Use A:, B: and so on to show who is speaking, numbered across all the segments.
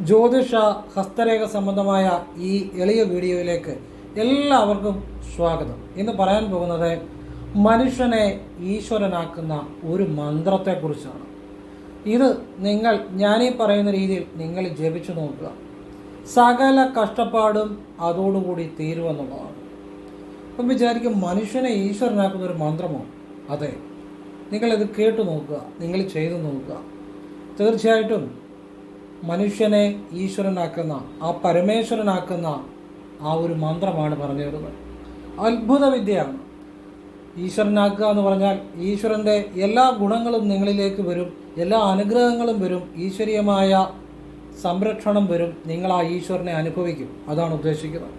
A: ജ്യോതിഷ ഹസ്തരേഖ സംബന്ധമായ ഈ എളിയ വീഡിയോയിലേക്ക് എല്ലാവർക്കും സ്വാഗതം. ഇന്ന് പറയാൻ പോകുന്നത് മനുഷ്യനെ ഈശ്വരനാക്കുന്ന ഒരു മന്ത്രത്തെക്കുറിച്ചാണ്. ഇത് ഞാനീ പറയുന്ന രീതിയിൽ നിങ്ങൾ ജപിച്ചു നോക്കുക. സകല കഷ്ടപ്പാടും അതോടുകൂടി തീരുമെന്നുള്ളതാണ്. അപ്പം വിചാരിക്കും, മനുഷ്യനെ ഈശ്വരനാക്കുന്ന ഒരു മന്ത്രമോ? അതെ, നിങ്ങളിത് കേട്ടു നോക്കുക, നിങ്ങൾ ചെയ്തു നോക്കുക. തീർച്ചയായിട്ടും മനുഷ്യനെ ഈശ്വരനാക്കുന്ന, ആ പരമേശ്വരനാക്കുന്ന ആ ഒരു മന്ത്രമാണ് പറഞ്ഞു തരുന്നത്. അത്ഭുത വിദ്യയാണ്. ഈശ്വരനാക്കുക എന്ന് പറഞ്ഞാൽ ഈശ്വരൻ്റെ എല്ലാ ഗുണങ്ങളും നിങ്ങളിലേക്ക് വരും, എല്ലാ അനുഗ്രഹങ്ങളും വരും, ഈശ്വരീയമായ സംരക്ഷണം വരും. നിങ്ങൾ ആ ഈശ്വരനെ അനുഭവിക്കും. അതാണ് ഉദ്ദേശിക്കുന്നത്.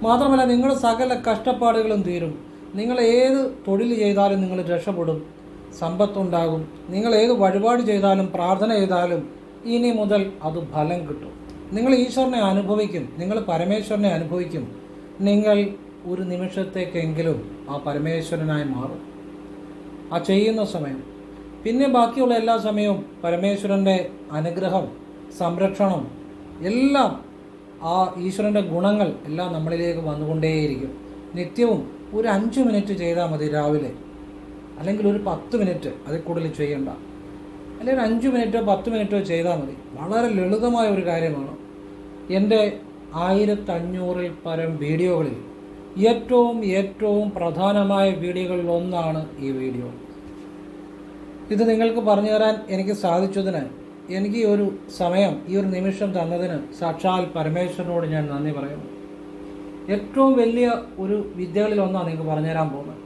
A: മാത്രമല്ല, നിങ്ങളുടെ സകല കഷ്ടപ്പാടുകളും തീരും. നിങ്ങൾ ഏത് തൊഴിൽ ചെയ്താലും നിങ്ങൾ രക്ഷപ്പെടും, സമ്പത്തുണ്ടാകും. നിങ്ങൾ ഏത് വഴിപാട് ചെയ്താലും പ്രാർത്ഥന ചെയ്താലും ഇനി മുതൽ അത് ഫലം കിട്ടും. നിങ്ങൾ ഈശ്വരനെ അനുഭവിക്കും, നിങ്ങൾ പരമേശ്വരനെ അനുഭവിക്കും. നിങ്ങൾ ഒരു നിമിഷത്തേക്കെങ്കിലും ആ പരമേശ്വരനായി മാറും ആ ചെയ്യുന്ന സമയം. പിന്നെ ബാക്കിയുള്ള എല്ലാ സമയവും പരമേശ്വരൻ്റെ അനുഗ്രഹം, സംരക്ഷണം എല്ലാം, ആ ഈശ്വരൻ്റെ ഗുണങ്ങൾ എല്ലാം നമ്മളിലേക്ക് വന്നുകൊണ്ടേയിരിക്കും. നിത്യവും ഒരു 5 മിനിറ്റ് ചെയ്താൽ മതി രാവിലെ, അല്ലെങ്കിൽ ഒരു 10 മിനിറ്റ്, അതിൽ കൂടുതൽ ചെയ്യണ്ട. അല്ലെങ്കിൽ 5 മിനിറ്റോ 10 മിനിറ്റോ ചെയ്താൽ മതി. വളരെ ലളിതമായ ഒരു കാര്യമാണ്. എൻ്റെ 1500-ൽ പരം വീഡിയോകളിൽ ഏറ്റവും പ്രധാനമായ വീഡിയോകളിൽ ഒന്നാണ് ഈ വീഡിയോ. ഇത് നിങ്ങൾക്ക് പറഞ്ഞു തരാൻ എനിക്ക് സാധിച്ചതിന്, എനിക്ക് ഈ ഒരു സമയം, ഈ ഒരു നിമിഷം തന്നതിന് സാക്ഷാൽ പരമേശ്വരനോട് ഞാൻ നന്ദി പറയുന്നു. ഏറ്റവും വലിയ ഒരു വിദ്യകളിൽ ഒന്നാണ് നിങ്ങൾക്ക് പറഞ്ഞുതരാൻ പോകുന്നത്.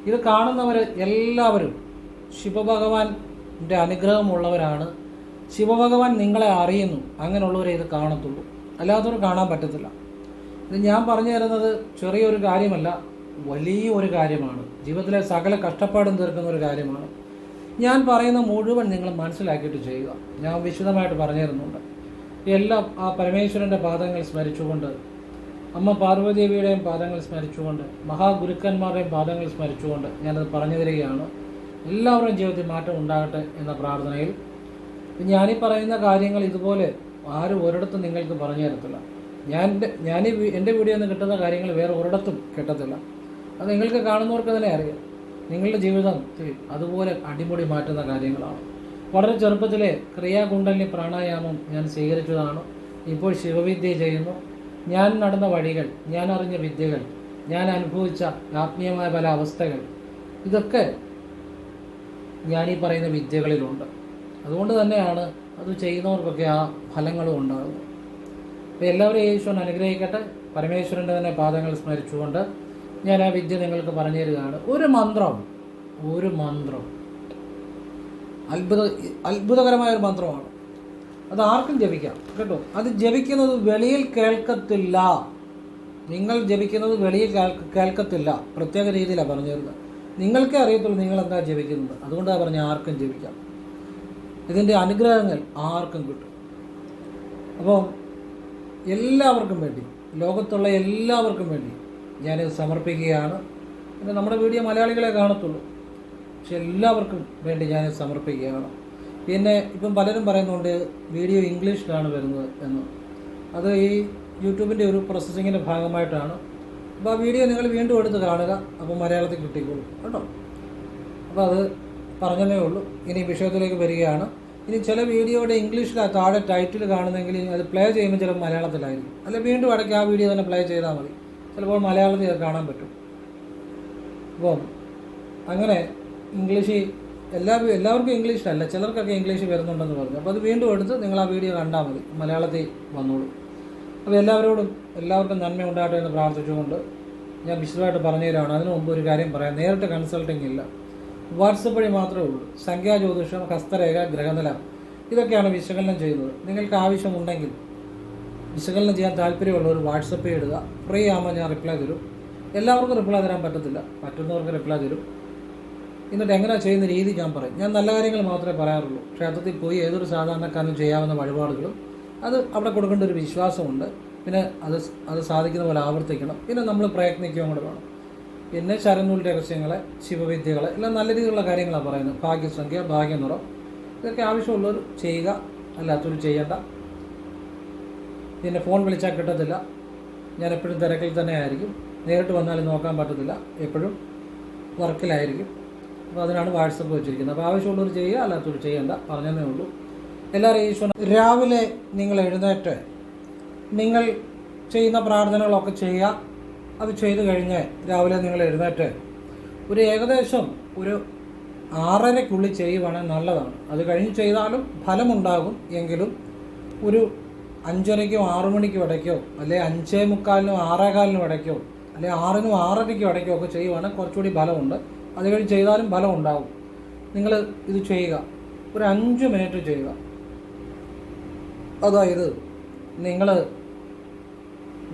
A: ഇത് കാണുന്നവർ എല്ലാവരും ശിവഭഗവാൻ്റെ അനുഗ്രഹമുള്ളവരാണ്. ശിവഭഗവാൻ നിങ്ങളെ അറിയുന്നു. അങ്ങനെയുള്ളവരെ ഇത് കാണത്തുള്ളൂ, അല്ലാത്തവർ കാണാൻ പറ്റത്തില്ല. ഇത് ഞാൻ പറഞ്ഞു തരുന്നത് ചെറിയൊരു കാര്യമല്ല, വലിയ ഒരു കാര്യമാണ്. ജീവിതത്തിലെ സകല കഷ്ടപ്പാടും തീർക്കുന്ന ഒരു കാര്യമാണ്. ഞാൻ പറയുന്ന മുഴുവൻ നിങ്ങൾ മനസ്സിലാക്കിയിട്ട് ചെയ്യുക. ഞാൻ വിശദമായിട്ട് പറഞ്ഞു തരുന്നുണ്ട്. എല്ലാം ആ പരമേശ്വരൻ്റെ പാദങ്ങൾ സ്മരിച്ചുകൊണ്ട്, അമ്മ പാർവതീദേവിയുടെയും പാദങ്ങൾ സ്മരിച്ചുകൊണ്ട്, മഹാഗുരുക്കന്മാരുടെയും പാദങ്ങൾ സ്മരിച്ചുകൊണ്ട് ഞാനത് പറഞ്ഞു തരികയാണ്. എല്ലാവരുടെയും ജീവിതത്തിൽ മാറ്റം ഉണ്ടാകട്ടെ എന്ന പ്രാർത്ഥനയിൽ. ഞാനീ പറയുന്ന കാര്യങ്ങൾ ഇതുപോലെ ആരും ഒരിടത്തും നിങ്ങൾക്ക് പറഞ്ഞു തരത്തില്ല. എൻ്റെ വീഡിയോ നിന്ന് കിട്ടുന്ന കാര്യങ്ങൾ വേറെ ഒരിടത്തും കിട്ടത്തില്ല. അത് നിങ്ങൾക്ക് കാണുന്നവർക്ക് തന്നെ അറിയാം. നിങ്ങളുടെ ജീവിതത്തിൽ അതുപോലെ അടിമുടി മാറ്റുന്ന കാര്യങ്ങളാണ്. വളരെ ചെറുപ്പത്തിലെ ക്രിയാകുണ്ടലിനി പ്രാണായാമം ഞാൻ സ്വീകരിച്ചതാണ്. ഇപ്പോൾ ശിവവിദ്യ ചെയ്യുന്നു. ഞാൻ നടന്ന വഴികൾ, ഞാൻ അറിഞ്ഞ വിദ്യകൾ, ഞാൻ അനുഭവിച്ച ആത്മീയമായ പല അവസ്ഥകൾ, ഇതൊക്കെ ഞാനീ പറയുന്ന വിദ്യകളിലുണ്ട്. അതുകൊണ്ട് തന്നെയാണ് അത് ചെയ്യുന്നവർക്കൊക്കെ ആ ഫലങ്ങളും ഉണ്ടാകുന്നത്. അപ്പോൾ എല്ലാവരും ഈശ്വരൻ അനുഗ്രഹിക്കട്ടെ. പരമേശ്വരൻ്റെ തന്നെ പാദങ്ങൾ സ്മരിച്ചുകൊണ്ട് ഞാൻ ആ വിദ്യ നിങ്ങൾക്ക് പറഞ്ഞു തരികയാണ്. ഒരു മന്ത്രം അത്ഭുതകരമായ ഒരു മന്ത്രമാണ്. അത് ആർക്കും ജപിക്കാം കേട്ടോ. അത് ജപിക്കുന്നത് വെളിയിൽ കേൾക്കത്തില്ല. നിങ്ങൾ ജപിക്കുന്നത് വെളിയിൽ കേൾക്കത്തില്ല. പ്രത്യേക രീതിയിലാണ് പറഞ്ഞു തരുന്നത്. നിങ്ങൾക്കേ അറിയത്തുള്ളൂ നിങ്ങൾ എന്താ ജപിക്കുന്നത്. അതുകൊണ്ടാണ് പറഞ്ഞ ആർക്കും ജപിക്കാം. ഇതിൻ്റെ അനുഗ്രഹങ്ങൾ ആർക്കും കിട്ടും. അപ്പോൾ എല്ലാവർക്കും വേണ്ടി, ലോകത്തുള്ള എല്ലാവർക്കും വേണ്ടി ഞാനിത് സമർപ്പിക്കുകയാണ്. പിന്നെ നമ്മുടെ വീഡിയോ മലയാളികളെ കാണത്തുള്ളൂ, പക്ഷെ എല്ലാവർക്കും വേണ്ടി ഞാനിത് സമർപ്പിക്കുകയാണ്. പിന്നെ ഇപ്പം പലരും പറയുന്നുണ്ട് വീഡിയോ ഇംഗ്ലീഷിലാണ് വരുന്നത് എന്ന്. അത് ഈ യൂട്യൂബിൻ്റെ ഒരു പ്രോസസ്സിങ്ങിൻ്റെ ഭാഗമായിട്ടാണ്. അപ്പോൾ ആ വീഡിയോ നിങ്ങൾ വീണ്ടും എടുത്ത് കാണുക, അപ്പോൾ മലയാളത്തിൽ കിട്ടിക്കോളും കേട്ടോ. അപ്പോൾ അത് പറഞ്ഞതേ ഉള്ളൂ. ഇനി വിഷയത്തിലേക്ക് വരികയാണ്. ഇനി ചില വീഡിയോയുടെ ഇംഗ്ലീഷിലാണ് താഴെ ടൈറ്റിൽ കാണുന്നെങ്കിൽ അത് പ്ലേ ചെയ്യുമ്പോൾ ചിലപ്പോൾ മലയാളത്തിലായിരിക്കും. അല്ല, വീണ്ടും ഇടയ്ക്ക് ആ വീഡിയോ തന്നെ പ്ലേ ചെയ്താൽ മതി. ചിലപ്പോൾ മലയാളത്തിൽ അത് കാണാൻ പറ്റും. അപ്പം അങ്ങനെ ഇംഗ്ലീഷിൽ എല്ലാവർക്കും ഇംഗ്ലീഷിലല്ല, ചിലർക്കൊക്കെ ഇംഗ്ലീഷ് വരുന്നുണ്ടെന്ന് പറഞ്ഞു. അപ്പോൾ അത് വീണ്ടും എടുത്ത് നിങ്ങൾ ആ വീഡിയോ കണ്ടാൽ മതി, മലയാളത്തിൽ വന്നോളൂ. അപ്പോൾ എല്ലാവർക്കും നന്മ ഉണ്ടാകട്ടെ എന്ന് പ്രാർത്ഥിച്ചുകൊണ്ട് ഞാൻ വിശദമായിട്ട് പറഞ്ഞു തരാണ്. അതിനു മുമ്പ് ഒരു കാര്യം പറയാം. നേരിട്ട് കൺസൾട്ടിങ് ഇല്ല, വാട്സപ്പ് വഴി മാത്രമേ ഉള്ളൂ. സംഖ്യാജ്യോതിഷം, ഹസ്തരേഖ, ഗ്രഹനില, ഇതൊക്കെയാണ് വിശകലനം ചെയ്യുന്നത്. നിങ്ങൾക്ക് ആവശ്യമുണ്ടെങ്കിൽ, വിശകലനം ചെയ്യാൻ താല്പര്യമുള്ളവർ വാട്സപ്പ് ഇടുക. ഫ്രീ ആകുമ്പോൾ ഞാൻ റിപ്ലൈ തരും. എല്ലാവർക്കും റിപ്ലൈ തരാൻ പറ്റത്തില്ല, പറ്റുന്നവർക്ക് റിപ്ലൈ തരും. എന്നിട്ട് എങ്ങനെ ചെയ്യുന്ന രീതി ഞാൻ പറയും. ഞാൻ നല്ല കാര്യങ്ങൾ മാത്രമേ പറയാറുള്ളൂ. ക്ഷേത്രത്തിൽ പോയി ഏതൊരു സാധാരണക്കാരനും ചെയ്യാവുന്ന വഴിപാടുകളും അത് അവിടെ കൊടുക്കേണ്ട ഒരു വിശ്വാസമുണ്ട്. പിന്നെ അത് സാധിക്കുന്ന പോലെ ആവർത്തിക്കണം. പിന്നെ നമ്മൾ പ്രയത്നിക്കുകയും കൂടെ വേണം. പിന്നെ ശരനൂൽ രഹസ്യങ്ങളെ, ശിവവിദ്യകളെ എല്ലാം നല്ല രീതിയിലുള്ള കാര്യങ്ങളാണ് പറയുന്നത്. ഭാഗ്യസംഖ്യ, ഭാഗ്യനിറം, ഇതൊക്കെ ആവശ്യമുള്ളവർ ചെയ്യുക, അല്ലാത്തവർ ചെയ്യേണ്ട. പിന്നെ ഫോൺ വിളിച്ചാൽ കിട്ടത്തില്ല, ഞാൻ എപ്പോഴും തിരക്കിൽ തന്നെ ആയിരിക്കും, നേരിട്ട് വന്നാലും നോക്കാൻ പറ്റത്തില്ല, എപ്പോഴും വർക്കിലായിരിക്കും. അപ്പോൾ അതിനാണ് വാട്സപ്പ് വെച്ചിരിക്കുന്നത്. അപ്പോൾ ആവശ്യമുള്ളവർ ചെയ്യുക, അല്ലാത്തവർ ചെയ്യേണ്ട, പറഞ്ഞതേ ഉള്ളൂ. എല്ലാവരും ഈശ്വരൻ രാവിലെ നിങ്ങൾ എഴുന്നേറ്റ് നിങ്ങൾ ചെയ്യുന്ന പ്രാർത്ഥനകളൊക്കെ ചെയ്യുക. അത് ചെയ്തു കഴിഞ്ഞ് രാവിലെ നിങ്ങൾ എഴുന്നേറ്റ് ഒരു ഏകദേശം ഒരു 6:30-ക്കുള്ളിൽ ചെയ്യുവാണെങ്കിൽ നല്ലതാണ്. അത് കഴിഞ്ഞ് ചെയ്താലും ഫലമുണ്ടാകും. എങ്കിലും ഒരു 5:30-ക്കോ 6 മണിക്കോ ഇടയ്ക്കോ, അല്ലെങ്കിൽ 5:45-നും 6:15-നും ഇടയ്ക്കോ, അല്ലെങ്കിൽ 6-നും 6:30-ക്കും ഇടയ്ക്കോ ഒക്കെ ചെയ്യുവാണെങ്കിൽ കുറച്ചുകൂടി ഫലമുണ്ട്. അത് കഴിഞ്ഞ് ചെയ്താലും ഫലം ഉണ്ടാകും. നിങ്ങൾ ഇത് ചെയ്യുക, ഒരു 5 മിനിറ്റ് ചെയ്യുക. അതായത്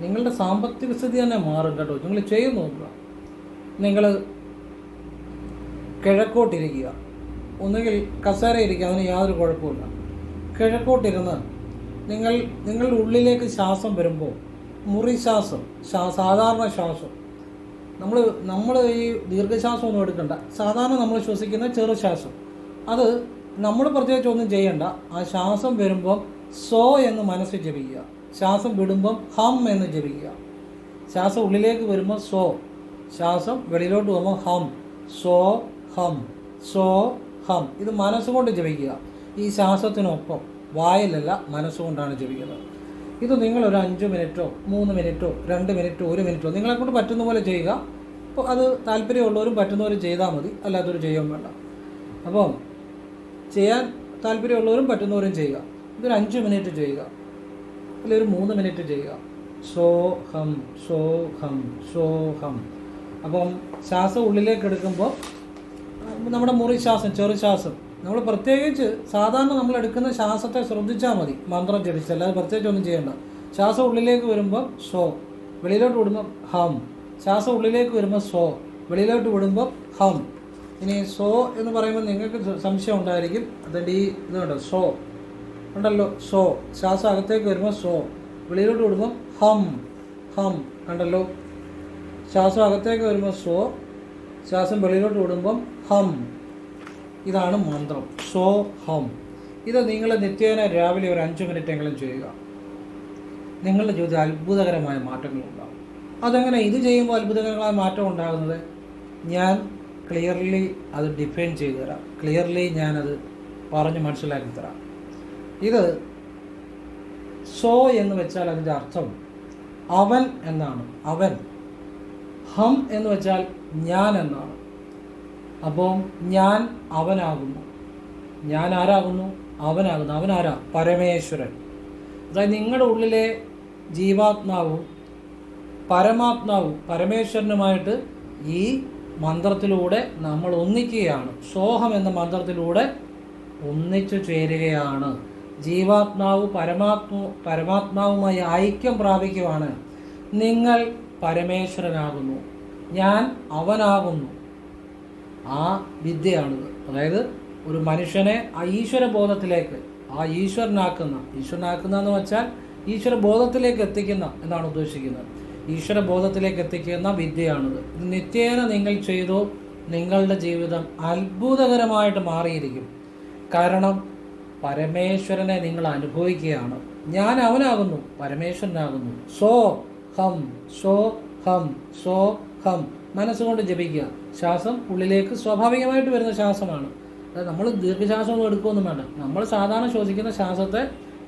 A: നിങ്ങളുടെ സാമ്പത്തിക സ്ഥിതി തന്നെ മാറും കേട്ടോ. നിങ്ങൾ ചെയ്ത് നോക്കുക. നിങ്ങൾ കിഴക്കോട്ടിരിക്കുക, ഒന്നുകിൽ കസേര ഇരിക്കുക, അതിന് യാതൊരു കുഴപ്പമില്ല. കിഴക്കോട്ടിരുന്ന് നിങ്ങളുടെ ഉള്ളിലേക്ക് ശ്വാസം വരുമ്പോൾ മുറി ശ്വാസം, സാധാരണ ശ്വാസം, നമ്മൾ ഈ ദീർഘശ്വാസം ഒന്നും എടുക്കണ്ട. സാധാരണ നമ്മൾ ശ്വസിക്കുന്ന ചെറു ശ്വാസം, അത് നമ്മൾ പ്രത്യേകിച്ച് ഒന്നും ചെയ്യണ്ട. ആ ശ്വാസം വരുമ്പം സോ എന്ന് മനസ്സിൽ ജപിക്കുക. ശ്വാസം വിടുമ്പം ഹം എന്ന് ജപിക്കുക. ശ്വാസം ഉള്ളിലേക്ക് വരുമ്പോൾ സോ, ശ്വാസം വെളിയിലോട്ട് പോകുമ്പോൾ ഹം, സോ ഹം, സോ ഹം. ഇത് മനസ്സുകൊണ്ട് ജപിക്കുക. ഈ ശ്വാസത്തിനൊപ്പം, വായിലല്ല, മനസ്സുകൊണ്ടാണ് ജപിക്കുന്നത്. ഇത് നിങ്ങളൊരു 5 മിനിറ്റോ 3 മിനിറ്റോ 2 മിനിറ്റോ 1 മിനിറ്റോ നിങ്ങളെക്കൊണ്ട് പറ്റുന്ന പോലെ ചെയ്യുക. അപ്പോൾ അത് താല്പര്യമുള്ളവരും പറ്റുന്നവരും ചെയ്താൽ മതി, അല്ലാത്തവർ ചെയ്യാൻ വേണ്ട. അപ്പം ചെയ്യാൻ താല്പര്യമുള്ളവരും പറ്റുന്നവരും ചെയ്യുക. ഇതൊരു 5 മിനിറ്റ് ചെയ്യുക, അല്ലെങ്കിൽ ഒരു 3 മിനിറ്റ് ചെയ്യുക. സോ ഹം, സോ ഹം, സോ ഹം. അപ്പം ശ്വാസം ഉള്ളിലേക്ക് എടുക്കുമ്പോൾ നമ്മുടെ മുറി ശ്വാസം, ചെറു ശ്വാസം, നമ്മൾ പ്രത്യേകിച്ച് സാധാരണ നമ്മൾ എടുക്കുന്ന ശ്വാസത്തെ ശ്രദ്ധിച്ചാൽ മതി, മന്ത്രം ജപിച്ച്, അല്ലാതെ പ്രത്യേകിച്ച് ഒന്നും ചെയ്യേണ്ട. ശ്വാസം ഉള്ളിലേക്ക് വരുമ്പോൾ സോ, വെളിയിലോട്ട് വിടുമ്പോൾ ഹം. ശ്വാസം ഉള്ളിലേക്ക് വരുമ്പോൾ സോ, വെളിയിലോട്ട് വിടുമ്പോൾ ഹം. ഇനി സോ എന്ന് പറയുമ്പോൾ നിങ്ങൾക്ക് സംശയം ഉണ്ടായിരിക്കും, അതിൻ്റെ ഈ ഇതുണ്ട് സോ ഉണ്ടല്ലോ, സോ. ശ്വാസം അകത്തേക്ക് വരുമ്പോൾ സോ, വെളിയിലോട്ട് വിടുമ്പോൾ ഹം, ഹം. കണ്ടല്ലോ, ശ്വാസം അകത്തേക്ക് വരുമ്പോൾ സോ, ശ്വാസം വെളിയിലോട്ട് വിടുമ്പം ഹം. ഇതാണ് മന്ത്രം, സോ ഹം. ഇത് നിങ്ങൾ നിത്യേന രാവിലെ ഒരു 5 മിനിറ്റെങ്കിലും ചെയ്യുക. നിങ്ങളുടെ ജീവിതത്തിൽ അത്ഭുതകരമായ മാറ്റങ്ങളുണ്ടാകും. അതെങ്ങനെ ഇത് ചെയ്യുമ്പോൾ അത്ഭുതകരമായ മാറ്റം ഉണ്ടാകുന്നത്? ഞാൻ ക്ലിയർലി അത് ഡിഫൈൻ ചെയ്തു തരാം, ക്ലിയർലി ഞാനത് പറഞ്ഞ് മനസ്സിലാക്കി തരാം. ഇത് സോ എന്ന് വെച്ചാൽ അതിൻ്റെ അർത്ഥം അവൻ എന്നാണ്, അവൻ. ഹം എന്ന് വെച്ചാൽ ഞാൻ എന്നാണ്. അപ്പോൾ ഞാൻ അവനാകുന്നു. ഞാൻ ആരാകുന്നു? അവനാകുന്നു. അവനാരാ? പരമേശ്വരൻ. അതായത് നിങ്ങളുടെ ഉള്ളിലെ ജീവാത്മാവും പരമാത്മാവും പരമേശ്വരനുമായിട്ട് ഈ മന്ത്രത്തിലൂടെ നമ്മൾ ഒന്നിക്കുകയാണ്. സോഹം എന്ന മന്ത്രത്തിലൂടെ ഒന്നിച്ചു ചേരുകയാണ്. ജീവാത്മാവ് പരമാത്മാവുമായി ഐക്യം പ്രാപിക്കുവാണ്. നിങ്ങൾ പരമേശ്വരനാകുന്നു, ഞാൻ അവനാകുന്നു. ആ വിദ്യയാണിത്. അതായത് ഒരു മനുഷ്യനെ ആ ഈശ്വരബോധത്തിലേക്ക്, ആ ഈശ്വരനാക്കുന്ന എന്ന് വെച്ചാൽ ഈശ്വരബോധത്തിലേക്ക് എത്തിക്കുന്ന എന്നാണ് ഉദ്ദേശിക്കുന്നത്. ഈശ്വരബോധത്തിലേക്ക് എത്തിക്കുന്ന വിദ്യയാണിത്. ഇത് നിത്യേന നിങ്ങൾ ചെയ്തു, നിങ്ങളുടെ ജീവിതം അത്ഭുതകരമായിട്ട് മാറിയിരിക്കും. കാരണം പരമേശ്വരനെ നിങ്ങൾ അനുഭവിക്കുകയാണ്. ഞാൻ അവനാകുന്നു, പരമേശ്വരനാകുന്നു. സോ ഹം, സോ ഹം, സോ ഹം. മനസ്സുകൊണ്ട് ജപിക്കുക. ശ്വാസം ഉള്ളിലേക്ക് സ്വാഭാവികമായിട്ട് വരുന്ന ശ്വാസമാണ്. അതായത് നമ്മൾ ദീർഘശ്വാസം ഒന്നും എടുക്കുകയൊന്നും വേണ്ട. നമ്മൾ സാധാരണ ശ്വസിക്കുന്ന ശ്വാസത്തെ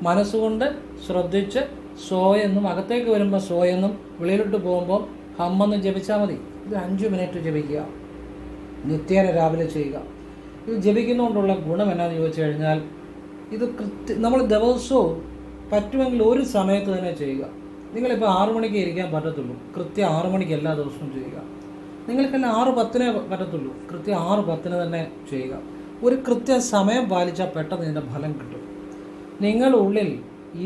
A: മനസ്സുകൊണ്ട് ശ്രദ്ധിച്ച് സോ എന്നും, അകത്തേക്ക് വരുമ്പോൾ സോ എന്നും, വെളിയിലോട്ട് പോകുമ്പോൾ ഹമ്മെന്നും ജപിച്ചാൽ മതി. ഇത് 5 മിനിറ്റ് ജപിക്കുക, നിത്യേന രാവിലെ ചെയ്യുക. ഇത് ജപിക്കുന്നതുകൊണ്ടുള്ള ഗുണം എന്നാന്ന് ചോദിച്ചു കഴിഞ്ഞാൽ, ഇത് നമ്മൾ ദിവസവും പറ്റുമെങ്കിൽ ഒരു സമയത്ത് തന്നെ ചെയ്യുക. നിങ്ങളിപ്പോൾ 6 മണിക്ക് ഇരിക്കാൻ പറ്റത്തുള്ളൂ, കൃത്യം 6 മണിക്ക് എല്ലാ ദിവസവും ചെയ്യുക. നിങ്ങൾക്കെല്ലാം 6:10 പറ്റത്തുള്ളൂ, കൃത്യം 6:10 തന്നെ ചെയ്യുക. ഒരു കൃത്യം സമയം പാലിച്ചാൽ പെട്ടെന്ന് ഇതിൻ്റെ ഫലം കിട്ടും. നിങ്ങളുടെ ഉള്ളിൽ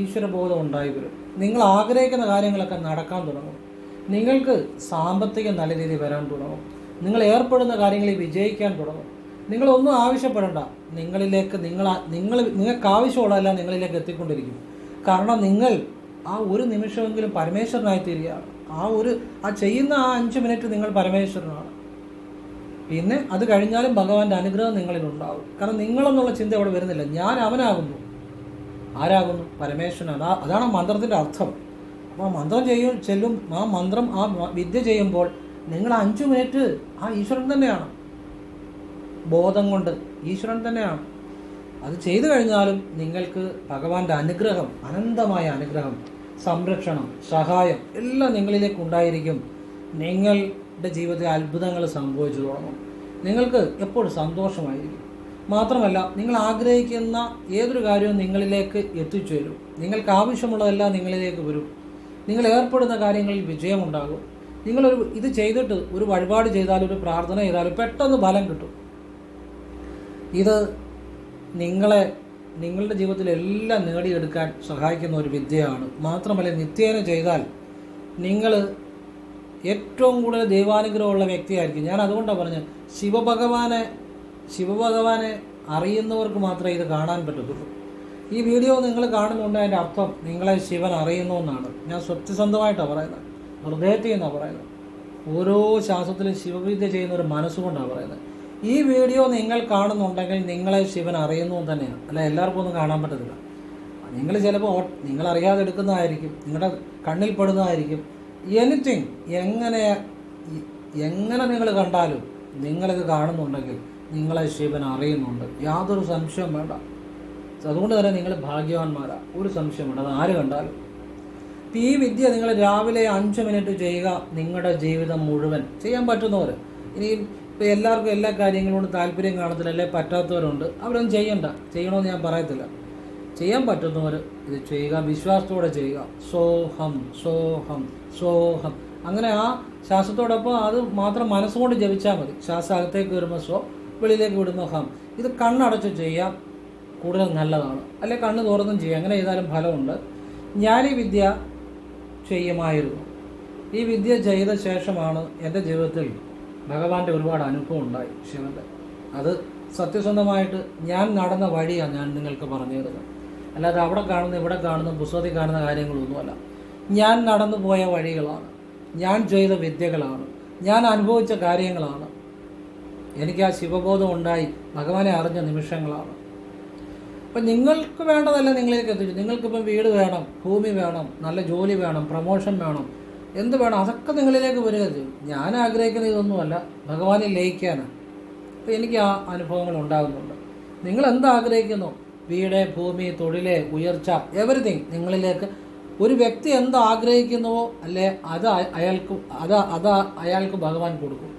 A: ഈശ്വരബോധം ഉണ്ടായി വരും. നിങ്ങൾ ആഗ്രഹിക്കുന്ന കാര്യങ്ങളൊക്കെ നടക്കാൻ തുടങ്ങും. നിങ്ങൾക്ക് സാമ്പത്തികം നല്ല രീതിയിൽ വരാൻ തുടങ്ങും. നിങ്ങൾ ഏർപ്പെടുന്ന കാര്യങ്ങളിൽ വിജയിക്കാൻ തുടങ്ങും. നിങ്ങളൊന്നും ആവശ്യപ്പെടേണ്ട, നിങ്ങൾക്ക് ആവശ്യമുള്ളതെല്ലാം നിങ്ങളിലേക്ക് എത്തിക്കൊണ്ടിരിക്കും. കാരണം നിങ്ങൾ ആ ഒരു നിമിഷമെങ്കിലും പരമേശ്വരനായി തീരുകയാണ്. ആ ചെയ്യുന്ന ആ 5 മിനിറ്റ് നിങ്ങൾ പരമേശ്വരനാണ്. പിന്നെ അത് കഴിഞ്ഞാലും ഭഗവാന്റെ അനുഗ്രഹം നിങ്ങളിൽ ഉണ്ടാവും. കാരണം നിങ്ങളെന്നുള്ള ചിന്ത അവിടെ വരുന്നില്ല. ഞാൻ അവനാകുന്നു, ആരാകുന്നു? പരമേശ്വരൻ. അതാണ് മന്ത്രത്തിൻ്റെ അർത്ഥം. അപ്പോൾ ആ മന്ത്രം ആ വിദ്യ ചെയ്യുമ്പോൾ നിങ്ങൾ 5 മിനിറ്റ് ആ ഈശ്വരൻ തന്നെയാണ്, ബോധം കൊണ്ട് ഈശ്വരൻ തന്നെയാണ്. അത് ചെയ്തു കഴിഞ്ഞാലും നിങ്ങൾക്ക് ഭഗവാന്റെ അനുഗ്രഹം, അനന്തമായ അനുഗ്രഹം, സംരക്ഷണം, സഹായം എല്ലാം നിങ്ങളിലേക്ക് ഉണ്ടായിരിക്കും. നിങ്ങളുടെ ജീവിതത്തിൽ അത്ഭുതങ്ങൾ സംഭവിച്ചു തുടങ്ങും. നിങ്ങൾക്ക് എപ്പോഴും സന്തോഷമായിരിക്കും. മാത്രമല്ല, നിങ്ങൾ ആഗ്രഹിക്കുന്ന ഏതൊരു കാര്യവും നിങ്ങളിലേക്ക് എത്തിച്ചു തരും. നിങ്ങൾക്ക് ആവശ്യമുള്ളതെല്ലാം നിങ്ങളിലേക്ക് വരും. നിങ്ങൾ ഏർപ്പെടുന്ന കാര്യങ്ങളിൽ വിജയമുണ്ടാകും. ഇത് ചെയ്തിട്ട് ഒരു വഴിപാട് ചെയ്താലും ഒരു പ്രാർത്ഥന ചെയ്താലും പെട്ടെന്ന് ഫലം കിട്ടും. ഇത് നിങ്ങളുടെ ജീവിതത്തിൽ എല്ലാം നേടിയെടുക്കാൻ സഹായിക്കുന്ന ഒരു വിദ്യയാണ്. മാത്രമല്ല, നിത്യേന ചെയ്താൽ നിങ്ങൾ ഏറ്റവും കൂടുതൽ ദൈവാനുഗ്രഹമുള്ള വ്യക്തിയായിരിക്കും. ഞാൻ അതുകൊണ്ടാണ് പറഞ്ഞത്, ശിവഭഗവാനെ അറിയുന്നവർക്ക് മാത്രമേ ഇത് കാണാൻ പറ്റത്തുള്ളൂ. ഈ വീഡിയോ നിങ്ങൾ കാണുന്നുണ്ട്, അതിൻ്റെ അർത്ഥം നിങ്ങളെ ശിവൻ അറിയുന്നു എന്നാണ്. ഞാൻ സത്യസന്ധമായിട്ടാണ് പറയുന്നത്, ഹൃദയത്തിൽ നിന്നാണ് പറയുന്നത്. ഓരോ ശാസ്ത്രത്തിലും ശിവവിദ്യ ചെയ്യുന്ന ഒരു മനസ്സുകൊണ്ടാണ് പറയുന്നത്. ഈ വീഡിയോ നിങ്ങൾ കാണുന്നുണ്ടെങ്കിൽ നിങ്ങളെ ശിവൻ അറിയുന്നു തന്നെയാണ്. അല്ല, എല്ലാവർക്കും ഒന്നും കാണാൻ പറ്റത്തില്ല. നിങ്ങൾ ചിലപ്പോൾ നിങ്ങൾ അറിയാതെ എടുക്കുന്നതായിരിക്കും, നിങ്ങളുടെ കണ്ണിൽ പെടുന്നതായിരിക്കും. എനിത്തിങ് എങ്ങനെ നിങ്ങൾ കണ്ടാലും നിങ്ങളിത് കാണുന്നുണ്ടെങ്കിൽ നിങ്ങളെ ശിവൻ അറിയുന്നുണ്ട്, യാതൊരു സംശയം വേണ്ട. അതുകൊണ്ട് തന്നെ നിങ്ങൾ ഭാഗ്യവാന്മാരാണ്, ഒരു സംശയം വേണ്ട. അത് ആര് കണ്ടാലും. ഇപ്പം ഈ വിദ്യ നിങ്ങൾ രാവിലെ 5 മിനിറ്റ് ചെയ്യുക, നിങ്ങളുടെ ജീവിതം മുഴുവൻ ചെയ്യാൻ പറ്റുന്നവർ. ഇനി ഇപ്പോൾ എല്ലാവർക്കും എല്ലാ കാര്യങ്ങളോടും താല്പര്യം കാണത്തില്ല, അല്ലെ പറ്റാത്തവരുണ്ട്, അവരൊന്നും ചെയ്യണമെന്ന് ഞാൻ പറയത്തില്ല. ചെയ്യാൻ പറ്റുന്നവർ ഇത് ചെയ്യുക, വിശ്വാസത്തോടെ ചെയ്യുക. സോഹം സോഹം സോഹം, അങ്ങനെ ആ ശ്വാസത്തോടൊപ്പം അത് മാത്രം മനസ്സുകൊണ്ട് ജപിച്ചാൽ മതി. ശ്വാസം അകത്തേക്ക് വരുമ്പോൾ സോ, വെളിയിലേക്ക് വിടുമ്പോൾ ഹം. ഇത് കണ്ണടച്ച് ചെയ്യാം, കൂടുതൽ നല്ലതാണ്. അല്ലെ കണ്ണ് തുറന്നും ചെയ്യാം, അങ്ങനെ ചെയ്താലും ഫലമുണ്ട്. ഞാൻ ഈ വിദ്യ ചെയ്യുമായിരുന്നു. ഈ വിദ്യ ചെയ്ത ശേഷമാണ് എൻ്റെ ജീവിതത്തിൽ ഭഗവാന്റെ ഒരുപാട് അനുഭവം ഉണ്ടായി, ശിവൻ്റെ. അത് സത്യസന്ധമായിട്ട് ഞാൻ നടന്ന വഴിയാണ് ഞാൻ നിങ്ങൾക്ക് പറഞ്ഞു തരുന്നത്. അല്ലാതെ അവിടെ കാണുന്ന ഇവിടെ കാണുന്ന പുസ്തകത്തിൽ കാണുന്ന കാര്യങ്ങളൊന്നുമല്ല. ഞാൻ നടന്നു പോയ വഴികളാണ്, ഞാൻ ചെയ്ത വിദ്യകളാണ്, ഞാൻ അനുഭവിച്ച കാര്യങ്ങളാണ്. എനിക്ക് ആ ശിവബോധം ഉണ്ടായി ഭഗവാനെ അറിഞ്ഞ നിമിഷങ്ങളാണ്. അപ്പം നിങ്ങൾക്ക് വേണ്ടതല്ല നിങ്ങളിലേക്ക് എത്തിച്ചു. നിങ്ങൾക്കിപ്പം വീട് വേണം, ഭൂമി വേണം, നല്ല ജോലി വേണം, പ്രമോഷൻ വേണം, എന്ത് വേണം, അതൊക്കെ നിങ്ങളിലേക്ക് വരിക ചെയ്യും. ഞാൻ ആഗ്രഹിക്കുന്ന ഇതൊന്നുമല്ല, ഭഗവാനെ ലയിക്കാനാണ്. അപ്പം എനിക്ക് ആ അനുഭവങ്ങൾ ഉണ്ടാകുന്നുണ്ട്. നിങ്ങൾ എന്താഗ്രഹിക്കുന്നു, വീട്, ഭൂമി, തൊഴില്, ഉയർച്ച, എവറിത്തിങ് നിങ്ങളിലേക്ക് ഒരു വ്യക്തി എന്ത് ആഗ്രഹിക്കുന്നുവോ അല്ലെ അത് അയാൾക്ക് ഭഗവാൻ കൊടുക്കും.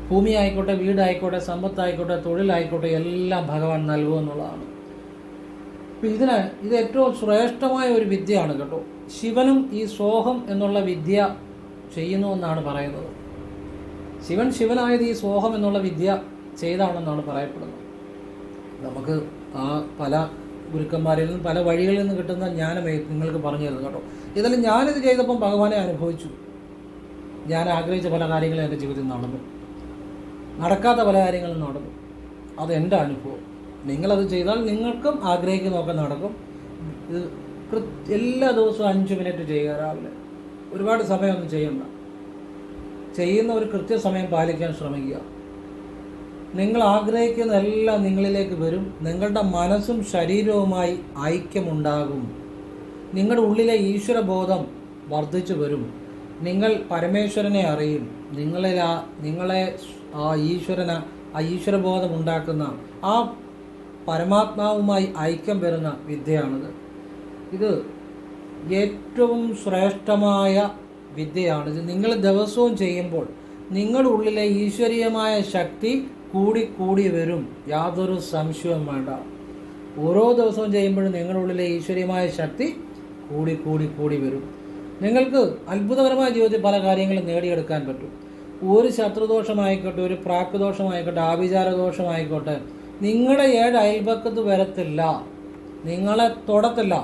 A: ഭൂമി ആയിക്കോട്ടെ, വീടായിക്കോട്ടെ, സമ്പത്തായിക്കോട്ടെ, തൊഴിലായിക്കോട്ടെ, എല്ലാം ഭഗവാൻ നൽകുമെന്നുള്ളതാണ്. ഇത് ഏറ്റവും ശ്രേഷ്ഠമായ ഒരു വിദ്യയാണ് കേട്ടോ. ശിവനും ഈ സോഹം എന്നുള്ള വിദ്യ ചെയ്യുന്നുവെന്നാണ് പറയുന്നത്. ശിവനായത് ഈ സോഹം എന്നുള്ള വിദ്യ ചെയ്താണെന്നാണ് പറയപ്പെടുന്നത്. നമുക്ക് ആ പല ഗുരുക്കന്മാരിൽ നിന്നും പല വഴികളിൽ നിന്ന് കിട്ടുന്ന ജ്ഞാനമേ നിങ്ങൾക്ക് പറഞ്ഞു തരുന്നു കേട്ടോ. ഇതെല്ലാം ഞാനിത് ചെയ്തപ്പം ഭഗവാനെ അനുഭവിച്ചു. ഞാൻ ആഗ്രഹിച്ച പല കാര്യങ്ങളും എൻ്റെ ജീവിതത്തിൽ നടന്നു, നടക്കാത്ത പല കാര്യങ്ങളും നടന്നു. അതെൻ്റെ അനുഭവം. നിങ്ങളത് ചെയ്താൽ നിങ്ങൾക്കും ആഗ്രഹിക്കുന്നതൊക്കെ നടക്കും. ഇത് എല്ലാ ദിവസവും 5 മിനിറ്റ് ചെയ്യുക രാവിലെ. ഒരുപാട് സമയമൊന്നും ചെയ്യണ്ട. ചെയ്യുന്ന ഒരു കൃത്യസമയം പാലിക്കാൻ ശ്രമിക്കുക. നിങ്ങൾ ആഗ്രഹിക്കുന്നതെല്ലാം നിങ്ങളിലേക്ക് വരും. നിങ്ങളുടെ മനസ്സും ശരീരവുമായി ഐക്യമുണ്ടാകും. നിങ്ങളുടെ ഉള്ളിലെ ഈശ്വരബോധം വർദ്ധിച്ചു വരും. നിങ്ങൾ പരമേശ്വരനെ അറിയും. നിങ്ങളെ ആ ഈശ്വരബോധം ഉണ്ടാക്കുന്ന ആ പരമാത്മാവുമായി ഐക്യം വരുന്ന വിദ്യയാണിത്. ഇത് ഏറ്റവും ശ്രേഷ്ഠമായ വിദ്യയാണ്. ഇത് നിങ്ങൾ ദിവസവും ചെയ്യുമ്പോൾ നിങ്ങളുടെ ഉള്ളിലെ ഈശ്വരീയമായ ശക്തി കൂടി വരും, യാതൊരു സംശയവും വേണ്ട. ഓരോ ദിവസവും ചെയ്യുമ്പോഴും നിങ്ങളുടെ ഉള്ളിലെ ഈശ്വരീയമായ ശക്തി കൂടി വരും. നിങ്ങൾക്ക് അത്ഭുതകരമായ ജീവിതത്തിൽ പല കാര്യങ്ങളും നേടിയെടുക്കാൻ പറ്റും. ഒരു ശത്രുദോഷമായിക്കോട്ടെ, ഒരു പ്രാപ്തിദോഷമായിക്കോട്ടെ, ആഭിചാരദോഷമായിക്കോട്ടെ, നിങ്ങളുടെ 7 അയൽപക്കത്ത് വരത്തില്ല, നിങ്ങളെ തൊടത്തില്ല.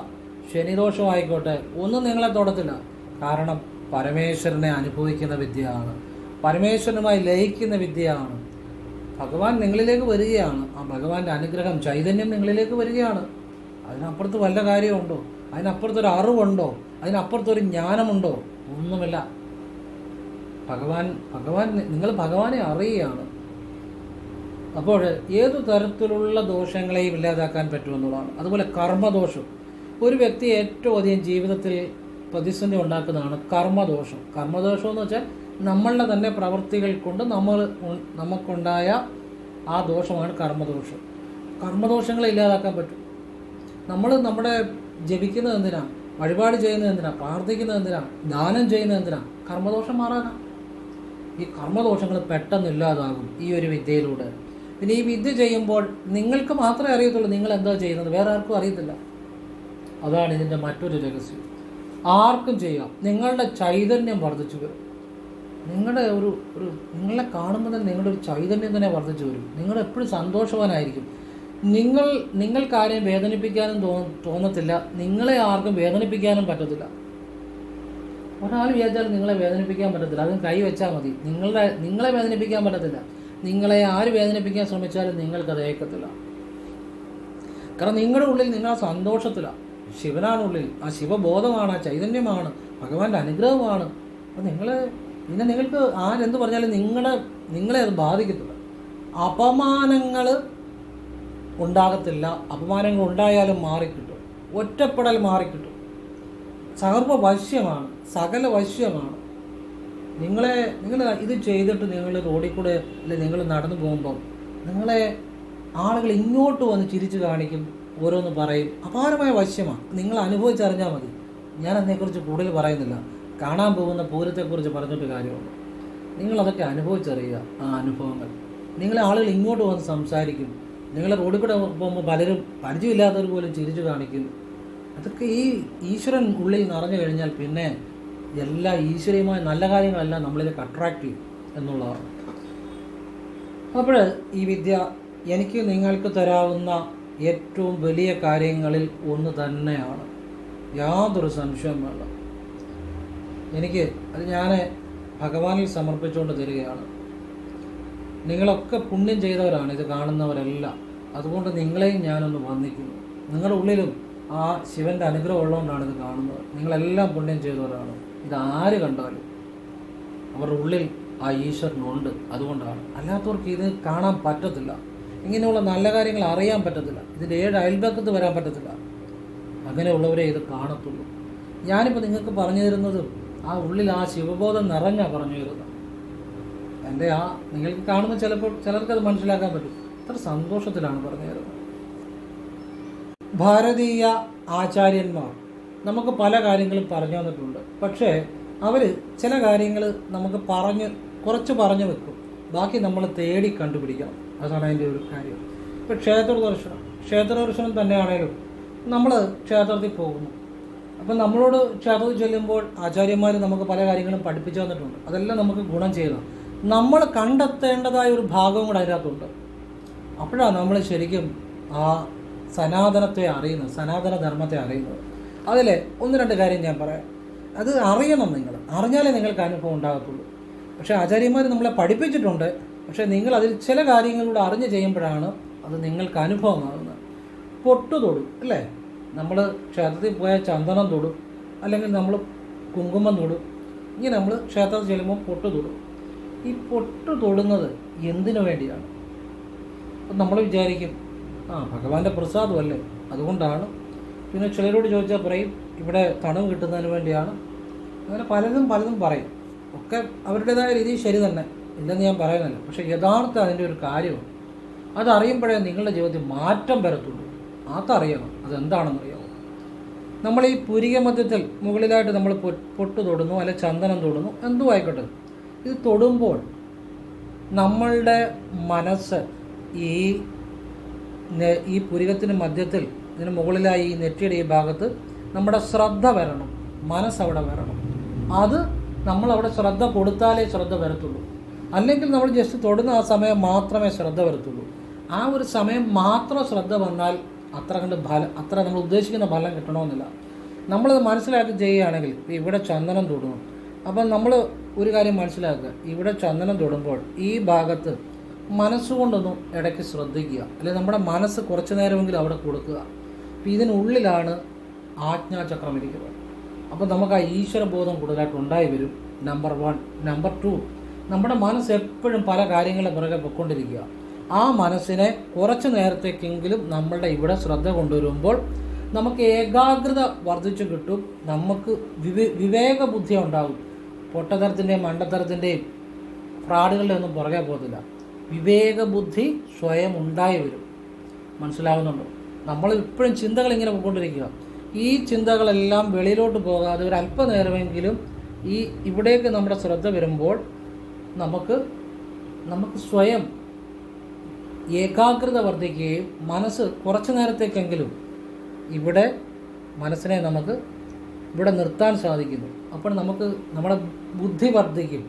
A: ശനിദോഷമായിക്കോട്ടെ, ഒന്നും നിങ്ങളെ തൊടത്തില്ല. കാരണം പരമേശ്വരനെ അനുഭവിക്കുന്ന വിദ്യയാണ്, പരമേശ്വരനുമായി ലയിക്കുന്ന വിദ്യയാണ്. ഭഗവാൻ നിങ്ങളിലേക്ക് വരികയാണ്. ആ ഭഗവാന്റെ അനുഗ്രഹം, ചൈതന്യം നിങ്ങളിലേക്ക് വരികയാണ്. അതിനപ്പുറത്ത് വല്ല കാര്യമുണ്ടോ? അതിനപ്പുറത്തൊരു അറിവുണ്ടോ? അതിനപ്പുറത്തൊരു ജ്ഞാനമുണ്ടോ? ഒന്നുമില്ല. നിങ്ങൾ ഭഗവാനെ അറിയുകയാണ്. അപ്പോൾ ഏതു തരത്തിലുള്ള ദോഷങ്ങളെയും ഇല്ലാതാക്കാൻ പറ്റുമെന്നുള്ളതാണ്. അതുപോലെ കർമ്മദോഷം ഒരു വ്യക്തി ഏറ്റവും അധികം ജീവിതത്തിൽ പ്രതിസന്ധി ഉണ്ടാക്കുന്നതാണ് കർമ്മദോഷം. കർമ്മദോഷം എന്ന് വെച്ചാൽ നമ്മളുടെ തന്നെ പ്രവൃത്തികൾ കൊണ്ട് നമുക്കുണ്ടായ ആ ദോഷമാണ് കർമ്മദോഷം. കർമ്മദോഷങ്ങളെ ഇല്ലാതാക്കാൻ പറ്റും. നമ്മുടെ ജപിക്കുന്നത് എന്തിനാ, വഴിപാട് ചെയ്യുന്നത് എന്തിനാ, പ്രാർത്ഥിക്കുന്നത് എന്തിനാ, ദാനം ചെയ്യുന്നത് എന്തിനാ? കർമ്മദോഷം മാറാനാ. ഈ കർമ്മദോഷങ്ങൾ പെട്ടെന്ന് ഇല്ലാതാകും ഈ ഒരു വിദ്യയിലൂടെ. പിന്നെ ഈ വിദ്യ ചെയ്യുമ്പോൾ നിങ്ങൾക്ക് മാത്രമേ അറിയത്തുള്ളൂ നിങ്ങൾ എന്താ ചെയ്യുന്നത്, വേറെ ആർക്കും അറിയത്തില്ല. അതാണ് ഇതിൻ്റെ മറ്റൊരു രഹസ്യം. ആർക്കും ചെയ്യാം. നിങ്ങളുടെ ചൈതന്യം വർദ്ധിച്ചു വരും. നിങ്ങളെ നിങ്ങളെ കാണുമ്പോൾ തന്നെ നിങ്ങളുടെ ഒരു ചൈതന്യം തന്നെ വർദ്ധിച്ചു വരും. നിങ്ങൾ എപ്പോഴും സന്തോഷവാനായിരിക്കും. നിങ്ങൾക്കാരെയും വേദനിപ്പിക്കാനും തോന്നത്തില്ല. നിങ്ങളെ ആർക്കും വേദനിപ്പിക്കാനും പറ്റത്തില്ല. ഒരാൾ വിചാരിച്ചാലും നിങ്ങളെ വേദനിപ്പിക്കാൻ പറ്റത്തില്ല. അതും കൈ വെച്ചാൽ മതി. നിങ്ങളെ വേദനിപ്പിക്കാൻ പറ്റത്തില്ല. നിങ്ങളെ ആര് വേദനിപ്പിക്കാൻ ശ്രമിച്ചാലും നിങ്ങൾക്കത് ഏക്കത്തില്ല. കാരണം നിങ്ങളുടെ ഉള്ളിൽ നിങ്ങൾ ആ സന്തോഷത്തിലാണ്. ശിവനാണുള്ളിൽ, ആ ശിവബോധമാണ്, ആ ചൈതന്യമാണ്, ഭഗവാന്റെ അനുഗ്രഹമാണ്. അപ്പം നിങ്ങൾക്ക് ആരെന്ത് പറഞ്ഞാലും നിങ്ങളെ അത് ബാധിക്കത്തില്ല. അപമാനങ്ങൾ ഉണ്ടാകത്തില്ല. അപമാനങ്ങൾ ഉണ്ടായാലും മാറിക്കിട്ടും. ഒറ്റപ്പെടൽ മാറിക്കിട്ടും. സർവവശ്യമാണ്, സകല വശ്യമാണ്. നിങ്ങൾ ഇത് ചെയ്തിട്ട് നിങ്ങൾ റോഡിൽ കൂടെ അല്ലെങ്കിൽ നിങ്ങൾ നടന്നു പോകുമ്പം നിങ്ങളെ ആളുകൾ ഇങ്ങോട്ട് വന്ന് ചിരിച്ചു കാണിക്കും, ഓരോന്ന് പറയും. അപാരമായ വശ്യമാണ്. നിങ്ങൾ അനുഭവിച്ചറിഞ്ഞാൽ മതി. ഞാൻ അതിനെക്കുറിച്ച് കൂടുതൽ പറയുന്നില്ല. കാണാൻ പോകുന്ന പൂരത്തെക്കുറിച്ച് പറഞ്ഞിട്ട് കാര്യമുള്ളൂ. നിങ്ങളതൊക്കെ അനുഭവിച്ചറിയുക. ആ അനുഭവങ്ങൾ നിങ്ങളെ ആളുകൾ ഇങ്ങോട്ട് വന്ന് സംസാരിക്കും. നിങ്ങൾ റോഡിൽ കൂടെ പോകുമ്പോൾ പലരും പരിചയമില്ലാത്തവർ പോലും ചിരിച്ചു കാണിക്കും. അതൊക്കെ ഈ ഈശ്വരൻ ഉള്ളിൽ നിറഞ്ഞു കഴിഞ്ഞാൽ പിന്നെ എല്ലാ ഈശ്വരീയമായ നല്ല കാര്യങ്ങളെല്ലാം നമ്മളിലേക്ക് അട്രാക്റ്റ് ചെയ്യും എന്നുള്ളതാണ്. അപ്പോൾ ഈ വിദ്യ എനിക്ക് നിങ്ങൾക്ക് തരാവുന്ന ഏറ്റവും വലിയ കാര്യങ്ങളിൽ ഒന്ന് തന്നെയാണ്. യാതൊരു സംശയവും വേണ്ട. അത് ഞാൻ ഭഗവാനിൽ സമർപ്പിച്ചുകൊണ്ട് തരികയാണ്. നിങ്ങളൊക്കെ പുണ്യം ചെയ്തവരാണ് ഇത് കാണുന്നവരെല്ലാം. അതുകൊണ്ട് നിങ്ങളെയും ഞാനൊന്ന് വന്ദിക്കുന്നു. നിങ്ങളുടെ ഉള്ളിലും ആ ശിവൻ്റെ അനുഗ്രഹം ഉള്ളതുകൊണ്ടാണ് ഇത് കാണുന്നത്. നിങ്ങളെല്ലാം പുണ്യം ചെയ്തവരാണ്. ഇതാര് കണ്ടാലും അവരുടെ ഉള്ളിൽ ആ ഈശ്വരനുണ്ട്. അതുകൊണ്ടാണ്. അല്ലാത്തവർക്ക് ഇത് കാണാൻ പറ്റത്തില്ല. ഇങ്ങനെയുള്ള നല്ല കാര്യങ്ങൾ അറിയാൻ പറ്റത്തില്ല. ഇതിൻ്റെ 7 അയൽപക്കത്ത് വരാൻ പറ്റത്തില്ല. അങ്ങനെയുള്ളവരെ ഇത് കാണത്തുള്ളൂ. ഞാനിപ്പോൾ നിങ്ങൾക്ക് പറഞ്ഞു തരുന്നത് ആ ഉള്ളിൽ ആ ശിവബോധം നിറഞ്ഞാണ് പറഞ്ഞു തരുന്നത്. എൻ്റെ നിങ്ങൾക്ക് കാണുമ്പോൾ ചിലർക്കത് മനസ്സിലാക്കാൻ പറ്റും. അത്ര സന്തോഷത്തിലാണ് പറഞ്ഞു തരുന്നത്. ഭാരതീയ ആചാര്യന്മാർ നമുക്ക് പല കാര്യങ്ങളും പറഞ്ഞു തന്നിട്ടുണ്ട്. പക്ഷേ അവർ ചില കാര്യങ്ങൾ നമുക്ക് കുറച്ച് പറഞ്ഞു വെക്കും. ബാക്കി നമ്മൾ തേടി കണ്ടുപിടിക്കണം. അതാണ് അതിൻ്റെ ഒരു കാര്യം. ഇപ്പോൾ ക്ഷേത്രദർശനം തന്നെയാണേലും നമ്മൾ ക്ഷേത്രത്തിൽ പോകുന്നു. അപ്പം നമ്മളോട് ക്ഷേത്രത്തിൽ ചെല്ലുമ്പോൾ ആചാര്യന്മാർ നമുക്ക് പല കാര്യങ്ങളും പഠിപ്പിച്ചു തന്നിട്ടുണ്ട്. അതെല്ലാം നമുക്ക് ഗുണം ചെയ്യണം. നമ്മൾ കണ്ടെത്തേണ്ടതായ ഒരു ഭാഗവും കൂടെ അതിനകത്തുണ്ട്. അപ്പോഴാണ് നമ്മൾ ശരിക്കും ആ സനാതനത്തെ അറിയുന്നത്, സനാതനധർമ്മത്തെ അറിയുന്നത്. അതിൽ 1-2 കാര്യം ഞാൻ പറയാം. അത് അറിയണം. നിങ്ങൾ അറിഞ്ഞാലേ നിങ്ങൾക്ക് അനുഭവം ഉണ്ടാകത്തുള്ളൂ. പക്ഷേ ആചാര്യന്മാർ നമ്മളെ പഠിപ്പിച്ചിട്ടുണ്ട്. പക്ഷേ നിങ്ങൾ അതിൽ ചില കാര്യങ്ങളിലൂടെ അറിഞ്ഞ് ചെയ്യുമ്പോഴാണ് അത് നിങ്ങൾക്ക് അനുഭവമാകുന്നത്. പൊട്ടു തൊടും അല്ലേ? നമ്മൾ ക്ഷേത്രത്തിൽ പോയാൽ ചന്ദനം തൊടും, അല്ലെങ്കിൽ നമ്മൾ കുങ്കുമം തൊടും. ഇങ്ങനെ നമ്മൾ ക്ഷേത്രത്തിൽ ചെല്ലുമ്പോൾ പൊട്ടു തൊടും. ഈ പൊട്ടു തൊടുന്നത് എന്തിനു വേണ്ടിയാണ്? അപ്പം നമ്മൾ വിചാരിക്കും ഭഗവാന്റെ പ്രസാദമല്ലേ, അതുകൊണ്ടാണ്. പിന്നെ ചിലരോട് ചോദിച്ചാൽ പറയും ഇവിടെ തണുവ് കിട്ടുന്നതിന് വേണ്ടിയാണ്. അങ്ങനെ പലതും പറയും. ഒക്കെ അവരുടേതായ രീതിയിൽ ശരി തന്നെ, ഇല്ലെന്ന് ഞാൻ പറയുന്നില്ല. പക്ഷേ യഥാർത്ഥം അതിൻ്റെ ഒരു കാര്യമാണ്. അതറിയുമ്പോഴേ നിങ്ങളുടെ ജീവിതത്തിൽ മാറ്റം വരത്തുള്ളൂ. അതറിയണം. അതെന്താണെന്നറിയാമോ? നമ്മൾ ഈ പുരിക മധ്യത്തിൽ മുകളിലായിട്ട് നമ്മൾ പൊട്ട് തൊടുന്നു, അല്ലെ ചന്ദനം തൊടുന്നു, എന്തും ആയിക്കോട്ടെ. ഇത് തൊടുമ്പോൾ നമ്മളുടെ മനസ്സ് ഈ പുരികത്തിന് മധ്യത്തിൽ ഇതിന് മുകളിലായി ഈ നെറ്റിയുടെ ഈ ഭാഗത്ത് നമ്മുടെ ശ്രദ്ധ വരണം. മനസ്സവിടെ വരണം. അത് നമ്മളവിടെ ശ്രദ്ധ കൊടുത്താലേ ശ്രദ്ധ വരത്തുള്ളൂ. അല്ലെങ്കിൽ നമ്മൾ ജസ്റ്റ് തൊടുന്ന ആ സമയം മാത്രമേ ശ്രദ്ധ വരത്തുള്ളൂ. ആ ഒരു സമയം മാത്രം ശ്രദ്ധ വന്നാൽ അത്ര നമ്മൾ ഉദ്ദേശിക്കുന്ന ഫലം കിട്ടണമെന്നില്ല. നമ്മളത് മനസ്സിലാക്കി ചെയ്യുകയാണെങ്കിൽ ഇവിടെ ചന്ദനം തൊടുന്നു. അപ്പം നമ്മൾ ഒരു കാര്യം മനസ്സിലാക്കുക, ഇവിടെ ചന്ദനം തൊടുമ്പോൾ ഈ ഭാഗത്ത് മനസ്സുകൊണ്ടൊന്നും ഇടയ്ക്ക് ശ്രദ്ധിക്കുക, അല്ലെങ്കിൽ നമ്മുടെ മനസ്സ് കുറച്ചു നേരമെങ്കിലും അവിടെ കൊടുക്കുക. അപ്പം ഇതിനുള്ളിലാണ് ആജ്ഞാചക്രം ഇരിക്കുന്നത്. അപ്പോൾ നമുക്ക് ആ ഈശ്വരബോധം കൂടുതലായിട്ട് ഉണ്ടായി വരും. നമ്പർ 1. നമ്പർ 2, നമ്മുടെ മനസ്സ് എപ്പോഴും പല കാര്യങ്ങളെ പുറകെ പൊയ്ക്കൊണ്ടിരിക്കുക. ആ മനസ്സിനെ കുറച്ച് നേരത്തേക്കെങ്കിലും നമ്മളുടെ ഇവിടെ ശ്രദ്ധ കൊണ്ടുവരുമ്പോൾ നമുക്ക് ഏകാഗ്രത വർദ്ധിച്ചു കിട്ടും. നമുക്ക് വിവേക ബുദ്ധി ഉണ്ടാകും. പൊട്ടത്തരത്തിൻ്റെയും മണ്ടത്തരത്തിൻ്റെയും ഫ്രാഡുകളുടെ ഒന്നും പുറകെ പോകത്തില്ല. വിവേക ബുദ്ധി സ്വയം ഉണ്ടായി വരും. മനസ്സിലാവുന്നുണ്ടോ? നമ്മൾ ഇപ്പോഴും ചിന്തകൾ ഇങ്ങനെ പോയിക്കൊണ്ടിരിക്കുക. ഈ ചിന്തകളെല്ലാം വെളിയിലോട്ട് പോകാതെ ഒരു അല്പനേരമെങ്കിലും ഇവിടേക്ക് നമ്മുടെ ശ്രദ്ധ വരുമ്പോൾ നമുക്ക് സ്വയം ഏകാഗ്രത വർദ്ധിക്കുകയും മനസ്സ് കുറച്ചു നേരത്തേക്കെങ്കിലും ഇവിടെ മനസ്സിനെ നമുക്ക് ഇവിടെ നിർത്താൻ സാധിക്കുന്നു. അപ്പോൾ നമുക്ക് നമ്മുടെ ബുദ്ധി വർദ്ധിക്കും,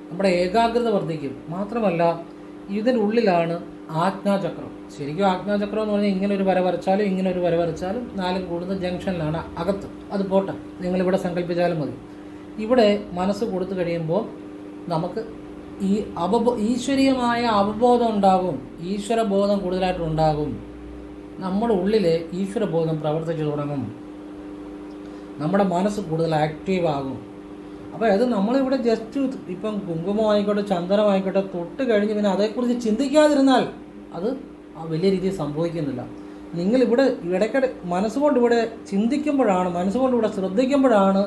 A: നമ്മുടെ ഏകാഗ്രത വർദ്ധിക്കും. മാത്രമല്ല ഇതിനുള്ളിലാണ് ആജ്ഞാചക്രം. ശരിക്കും ആജ്ഞാചക്രം എന്ന് പറഞ്ഞാൽ ഇങ്ങനെ ഒരു വര വരച്ചാലും ഇങ്ങനെ ഒരു വര വരച്ചാലും നാലും കൂടുന്ന ജംഗ്ഷനിലാണ് അകത്ത്. അത് പോട്ടെ, നിങ്ങളിവിടെ സങ്കല്പിച്ചാലും മതി. ഇവിടെ മനസ്സ് കൊടുത്തു കഴിയുമ്പോൾ നമുക്ക് ഈ ഈശ്വരീയമായ അവബോധം ഉണ്ടാകും. ഈശ്വരബോധം കൂടുതലായിട്ടുണ്ടാകും. നമ്മുടെ ഉള്ളിലെ ഈശ്വരബോധം പ്രവർത്തിച്ചു തുടങ്ങും. നമ്മുടെ മനസ്സ് കൂടുതൽ ആക്റ്റീവാകും. അപ്പോൾ അത് നമ്മളിവിടെ ജസ്റ്റ് ഇപ്പം കുങ്കുമമായിക്കോട്ടെ ചന്ദനമായിക്കോട്ടെ തൊട്ട് കഴിഞ്ഞ് പിന്നെ അതേക്കുറിച്ച് ചിന്തിക്കാതിരുന്നാൽ അത് വലിയ രീതിയിൽ സംഭവിക്കുന്നില്ല. നിങ്ങളിവിടെ ഇടയ്ക്കിടെ മനസ്സുകൊണ്ട് ഇവിടെ ചിന്തിക്കുമ്പോഴാണ്, മനസ്സുകൊണ്ട് ഇവിടെ ശ്രദ്ധിക്കുമ്പോഴാണ്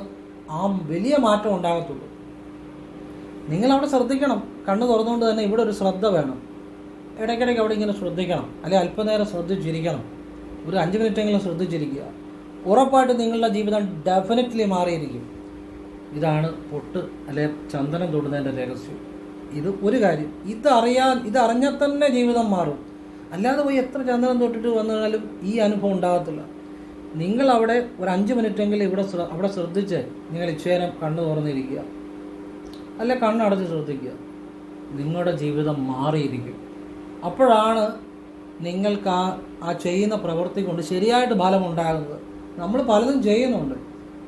A: ആ വലിയ മാറ്റം ഉണ്ടാകത്തുള്ളൂ. നിങ്ങളവിടെ ശ്രദ്ധിക്കണം. കണ്ണ് തുറന്നുകൊണ്ട് തന്നെ ഇവിടെ ഒരു ശ്രദ്ധ വേണം. ഇടയ്ക്കിടയ്ക്ക് അവിടെ ഇങ്ങനെ ശ്രദ്ധിക്കണം. അല്ലെങ്കിൽ അല്പനേരം ശ്രദ്ധിച്ചിരിക്കണം. ഒരു 5 മിനിറ്റെങ്കിലും ശ്രദ്ധിച്ചിരിക്കുക. ഉറപ്പായിട്ട് നിങ്ങളുടെ ജീവിതം ഡെഫിനറ്റ്ലി മാറിയിരിക്കും. ഇതാണ് പൊട്ട് അല്ലെ ചന്ദനം തൊടുന്നതിൻ്റെ രഹസ്യം. ഇത് ഒരു കാര്യം, ഇതറിഞ്ഞാൽ തന്നെ ജീവിതം മാറും. അല്ലാതെ പോയി എത്ര ചന്ദനം തൊട്ടിട്ട് വന്നാലും ഈ അനുഭവം ഉണ്ടാകത്തില്ല. നിങ്ങളവിടെ ഒരു 5 മിനിറ്റെങ്കിലും അവിടെ ശ്രദ്ധിച്ച് നിങ്ങൾ ഇച്ചേരം കണ്ണ് തുറന്നിരിക്കുക, അല്ലെ കണ്ണടച്ച് ശ്രദ്ധിക്കുക. നിങ്ങളുടെ ജീവിതം മാറിയിരിക്കും. അപ്പോഴാണ് നിങ്ങൾക്ക് ആ ചെയ്യുന്ന പ്രവൃത്തി കൊണ്ട് ശരിയായിട്ട് ഫലമുണ്ടാകുന്നത്. നമ്മൾ പലതും ചെയ്യുന്നുണ്ട്,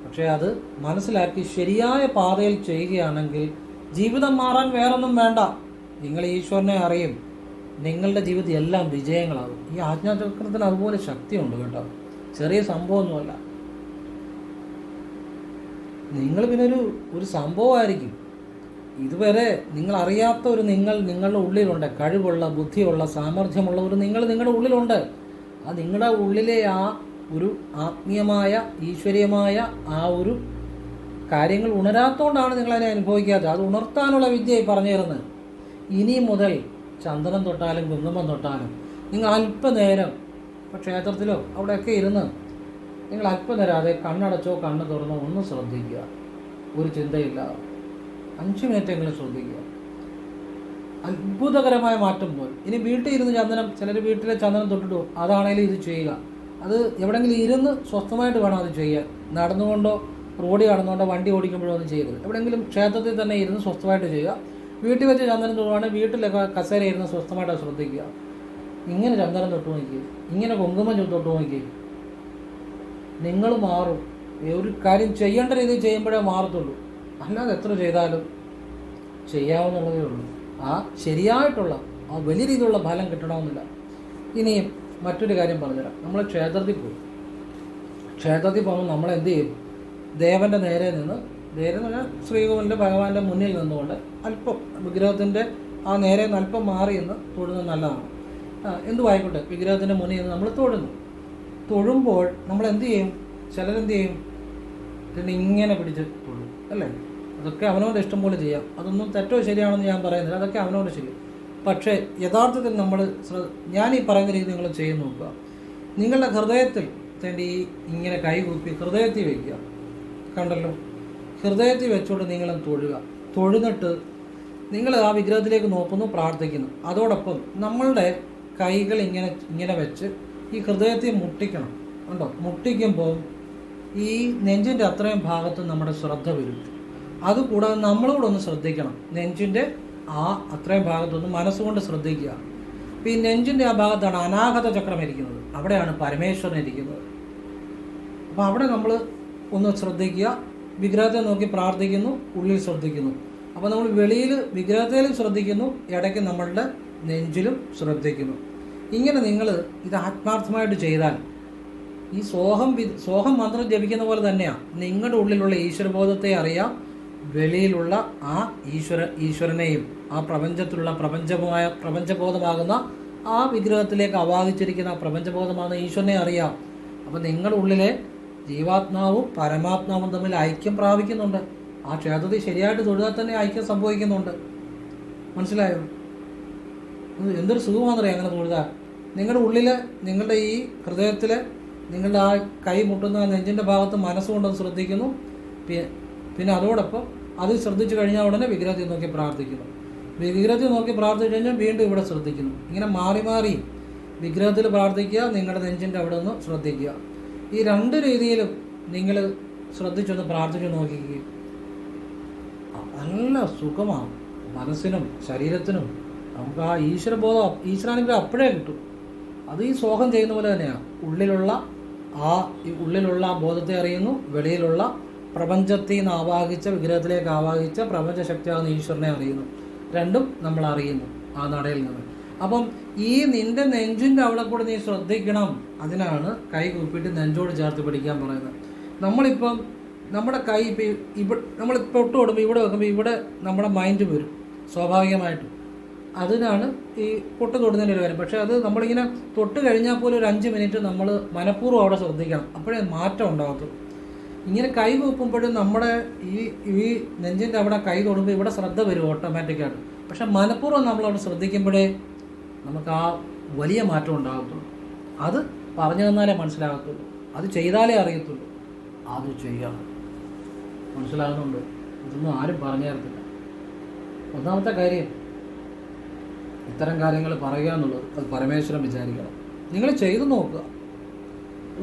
A: പക്ഷേ അത് മനസ്സിലാക്കി ശരിയായ പാതയിൽ ചെയ്യുകയാണെങ്കിൽ ജീവിതം മാറാൻ വേറൊന്നും വേണ്ട. നിങ്ങൾ ഈശ്വരനെ അറിയും. നിങ്ങളുടെ ജീവിതം എല്ലാം വിജയങ്ങളാകും. ഈ ആജ്ഞാചക്രത്തിന് അതുപോലെ ശക്തിയുണ്ട് കേട്ടോ. ചെറിയ സംഭവമൊന്നുമല്ല. നിങ്ങൾ പിന്നെ ഒരു സംഭവമായിരിക്കും. ഇതുവരെ നിങ്ങൾ അറിയാത്ത ഒരു നിങ്ങളുടെ ഉള്ളിലുണ്ട്. കഴിവുള്ള, ബുദ്ധിയുള്ള, സാമർഥ്യമുള്ള ഒരു നിങ്ങളുടെ ഉള്ളിലുണ്ട്. ആ നിങ്ങളുടെ ഉള്ളിലെ ആ ഒരു ആത്മീയമായ ഈശ്വരീയമായ ആ ഒരു കാര്യങ്ങൾ ഉണരാത്തോണ്ടാണ് നിങ്ങളതിനെ അനുഭവിക്കാത്തത്. അത് ഉണർത്താനുള്ള വിദ്യയായി പറഞ്ഞു തരുന്നത്. ഇനി മുതൽ ചന്ദനം തൊട്ടാലും കുങ്കുമം തൊട്ടാലും നിങ്ങൾ അല്പനേരം ഇപ്പോൾ ക്ഷേത്രത്തിലോ അവിടെയൊക്കെ ഇരുന്ന് നിങ്ങൾ അല്പനേരം അതേ കണ്ണടച്ചോ കണ്ണ് തുറന്നോ ഒന്ന് ശ്രദ്ധിക്കുക. ഒരു ചിന്തയില്ല. 5 മിനിറ്റെങ്കിലും ശ്രദ്ധിക്കുക. അത്ഭുതകരമായ മാറ്റം പോലും. ഇനി വീട്ടിൽ ഇരുന്ന് ചന്ദനം, ചിലർ വീട്ടിലെ ചന്ദനം തൊട്ടിട്ടു, അതാണെങ്കിലും ഇത് ചെയ്യുക. അത് എവിടെയെങ്കിലും ഇരുന്ന് സ്വസ്ഥമായിട്ട് വേണം അത് ചെയ്യാൻ. നടന്നുകൊണ്ടോ റോഡിൽ കടന്നുകൊണ്ടോ വണ്ടി ഓടിക്കുമ്പോഴോ ഒന്നും ചെയ്യരുത്. എവിടെയെങ്കിലും ക്ഷേത്രത്തിൽ തന്നെ ഇരുന്ന് സ്വസ്ഥമായിട്ട് ചെയ്യുക. വീട്ടിൽ വെച്ച് ചന്ദനം തൊടുവാണെങ്കിൽ വീട്ടിലൊക്കെ കസേര ഇരുന്ന് സ്വസ്ഥമായിട്ട് ശ്രദ്ധിക്കുക. ഇങ്ങനെ ചന്ദനം തൊട്ട് നോക്കി, ഇങ്ങനെ കുങ്കുമം തൊട്ട് നോക്കി, നിങ്ങൾ മാറും. ഒരു കാര്യം ചെയ്യേണ്ട രീതിയിൽ ചെയ്യുമ്പോഴേ മാറത്തുള്ളൂ. അല്ലാതെ എത്ര ചെയ്താലും ചെയ്യാവുന്നുള്ളതേ ഉള്ളൂ. ആ ശരിയായിട്ടുള്ള ആ വലിയ രീതിയിലുള്ള ഫലം കിട്ടണമെന്നില്ല. ഇനിയും മറ്റൊരു കാര്യം പറഞ്ഞുതരാം. നമ്മൾ ക്ഷേത്രത്തിൽ പോകുമ്പോൾ നമ്മൾ എന്ത് ചെയ്യും? ദേവൻ്റെ നേരെ നിന്ന്, നേരെ എന്ന് പറഞ്ഞാൽ ശ്രീകോവിലിൻ്റെ ഭഗവാന്റെ മുന്നിൽ നിന്നുകൊണ്ട് അല്പം വിഗ്രഹത്തിൻ്റെ ആ നേരെ നിന്ന് അല്പം മാറി നിന്ന് തൊഴുന്നത് നല്ലതാണ്. എന്തുമായിക്കോട്ടെ, വിഗ്രഹത്തിൻ്റെ മുന്നിൽ നിന്ന് നമ്മൾ തൊഴുമ്പോൾ നമ്മൾ എന്ത് ചെയ്യും? ചിലരെന്ത് ചെയ്യും? പിന്നെ ഇങ്ങനെ പിടിച്ച് തൊഴും, അല്ലേ? അതൊക്കെ അവനവൻ്റെ ഇഷ്ടം പോലെ ചെയ്യാം. അതൊന്നും തെറ്റോ ശരിയാണെന്ന് ഞാൻ പറയുന്നില്ല. അതൊക്കെ അവനവൻ്റെ ശരി. പക്ഷേ യഥാർത്ഥത്തിൽ ഞാൻ ഈ പറയുന്ന രീതി നിങ്ങൾ ചെയ്ത് നോക്കുക. നിങ്ങളുടെ ഹൃദയത്തിൽ തേണ്ടി ഇങ്ങനെ കൈകൂപ്പി ഹൃദയത്തിൽ വയ്ക്കുക. കണ്ടല്ലോ, ഹൃദയത്തിൽ വെച്ചുകൊണ്ട് നിങ്ങളും തൊഴുന്നിട്ട് നിങ്ങൾ ആ വിഗ്രഹത്തിലേക്ക് നോക്കുന്നു, പ്രാർത്ഥിക്കുന്നു. അതോടൊപ്പം നമ്മളുടെ കൈകൾ ഇങ്ങനെ വെച്ച് ഈ ഹൃദയത്തെ മുട്ടിക്കണം. ഉണ്ടോ? മുട്ടിക്കുമ്പോൾ ഈ നെഞ്ചിൻ്റെ അത്രയും ഭാഗത്ത് നമ്മുടെ ശ്രദ്ധ വരും. അതുകൂടാതെ നമ്മളോട് ഒന്ന് ശ്രദ്ധിക്കണം. നെഞ്ചിൻ്റെ ആ അത്രയും ഭാഗത്തൊന്ന് മനസ്സുകൊണ്ട് ശ്രദ്ധിക്കുക. അപ്പോൾ ഈ നെഞ്ചിൻ്റെ ആ ഭാഗത്താണ് അനാഹത ചക്രം ഇരിക്കുന്നത്. അവിടെയാണ് പരമേശ്വരൻ ഇരിക്കുന്നത്. അപ്പോൾ അവിടെ നമ്മൾ ഒന്ന് ശ്രദ്ധിക്കുക. വിഗ്രഹത്തെ നോക്കി പ്രാർത്ഥിക്കുന്നു, ഉള്ളിൽ ശ്രദ്ധിക്കുന്നു. അപ്പോൾ നമ്മൾ വെളിയിൽ വിഗ്രഹത്തിലും ശ്രദ്ധിക്കുന്നു, ഇടയ്ക്ക് നമ്മളുടെ നെഞ്ചിലും ശ്രദ്ധിക്കുന്നു. ഇങ്ങനെ നിങ്ങൾ ഇത് ആത്മാർത്ഥമായിട്ട് ചെയ്താൽ ഈ സോഹം മന്ത്രം ജപിക്കുന്ന പോലെ തന്നെയാണ്. നിങ്ങളുടെ ഉള്ളിലുള്ള ഈശ്വരബോധത്തെ അറിയാം, വെളിയിലുള്ള ആ ഈശ്വരനെയും ആ പ്രപഞ്ചത്തിലുള്ള പ്രപഞ്ചബോധമാകുന്ന ആ വിഗ്രഹത്തിലേക്ക് ആവാഹിച്ചിരിക്കുന്ന പ്രപഞ്ചബോധമാണ് ഈശ്വരനെ അറിയാം. അപ്പം നിങ്ങളുടെ ഉള്ളിലെ ജീവാത്മാവും പരമാത്മാവും തമ്മിൽ ഐക്യം പ്രാപിക്കുന്നുണ്ട്. ആ ക്ഷേത്രത്തിൽ ശരിയായിട്ട് തൊഴുതാൽ തന്നെ ഐക്യം സംഭവിക്കുന്നുണ്ട്. മനസ്സിലായോ? എന്തൊരു സുഖമാണെന്നറിയാം അങ്ങനെ തൊഴുതാൽ. നിങ്ങളുടെ ഉള്ളിൽ, നിങ്ങളുടെ ഈ ഹൃദയത്തിൽ, നിങ്ങളുടെ ആ കൈ മുട്ടുന്ന നെഞ്ചിൻ്റെ ഭാഗത്ത് മനസ്സുകൊണ്ടത് ശ്രദ്ധിക്കുന്നു. പിന്നെ അതോടൊപ്പം അത് ശ്രദ്ധിച്ചു കഴിഞ്ഞാൽ ഉടനെ വിഗ്രഹത്തിൽ നോക്കി പ്രാർത്ഥിക്കുന്നു. വിഗ്രഹത്തിൽ നോക്കി പ്രാർത്ഥിച്ചു കഴിഞ്ഞാൽ വീണ്ടും ഇവിടെ ശ്രദ്ധിക്കുന്നു. ഇങ്ങനെ മാറി മാറി വിഗ്രഹത്തിൽ പ്രാർത്ഥിക്കുക, നിങ്ങളുടെ നെഞ്ചിൻ്റെ അവിടെ നിന്ന് ശ്രദ്ധിക്കുക. ഈ രണ്ട് രീതിയിലും നിങ്ങൾ ശ്രദ്ധിച്ചൊന്ന് പ്രാർത്ഥിച്ചു നോക്കിക്കുക. നല്ല സുഖമാണ് മനസ്സിനും ശരീരത്തിനും. നമുക്ക് ആ ഈശ്വരബോധം, ഈശ്വരാനുഗ്രഹം അപ്പോഴേ കിട്ടും. അത് ഈ സോഹം ചെയ്യുന്ന പോലെ തന്നെയാണ്. ഉള്ളിലുള്ള ബോധത്തെ അറിയുന്നു, വെളിയിലുള്ള പ്രപഞ്ചത്തിൽ നിന്ന് ആവാഹിച്ച, വിഗ്രഹത്തിലേക്ക് ആവാഹിച്ച പ്രപഞ്ചശക്തിയാകുന്ന ഈശ്വരനെ അറിയുന്നു. രണ്ടും നമ്മൾ അറിയുന്നു ആ നടയിൽ നിന്ന്. അപ്പം ഈ നിന്റെ നെഞ്ചിൻ്റെ അവിടെ കൂടെ നീ ശ്രദ്ധിക്കണം. അതിനാണ് കൈ കൂപ്പിയിട്ട് നെഞ്ചോട് ചേർത്ത് പിടിക്കാൻ പറയുന്നത്. നമ്മളിപ്പം നമ്മുടെ കൈ ഇപ്പം നമ്മൾ തൊട്ട് കൊടുക്കുമ്പോൾ ഇവിടെ വെക്കുമ്പോൾ ഇവിടെ നമ്മുടെ മൈൻഡ് വരും സ്വാഭാവികമായിട്ടും. അതിനാണ് ഈ പൊട്ട് തൊടുന്നതിൻ്റെ ഒരു കാര്യം. പക്ഷേ അത് നമ്മളിങ്ങനെ തൊട്ട് കഴിഞ്ഞാൽ പോലും ഒരു 5 മിനിറ്റ് നമ്മൾ മനഃപൂർവ്വം അവിടെ ശ്രദ്ധിക്കണം. അപ്പോഴേ മാറ്റം ഉണ്ടാകത്തുള്ളൂ. ഇങ്ങനെ കൈ കൂപ്പുമ്പോഴും നമ്മുടെ ഈ നെഞ്ചിൻ്റെ അവിടെ കൈ തൊടുമ്പോൾ ഇവിടെ ശ്രദ്ധ വരും ഓട്ടോമാറ്റിക്കായിട്ട്. പക്ഷെ മനഃപൂർവ്വം നമ്മളവിടെ ശ്രദ്ധിക്കുമ്പോഴേ നമുക്ക് ആ വലിയ മാറ്റം ഉണ്ടാകത്തുള്ളൂ. അത് പറഞ്ഞു തന്നാലേ മനസ്സിലാകത്തുള്ളൂ. അത് ചെയ്താലേ അറിയത്തുള്ളൂ. അത് ചെയ്യണം. മനസ്സിലാകുന്നുണ്ട്? ഇതൊന്നും ആരും പറഞ്ഞു തരത്തില്ല. ഒന്നാമത്തെ കാര്യം, ഇത്തരം കാര്യങ്ങൾ പറയുക എന്നുള്ളത് അത് പരമേശ്വരൻ വിചാരിക്കണം. നിങ്ങൾ ചെയ്തു നോക്കുക.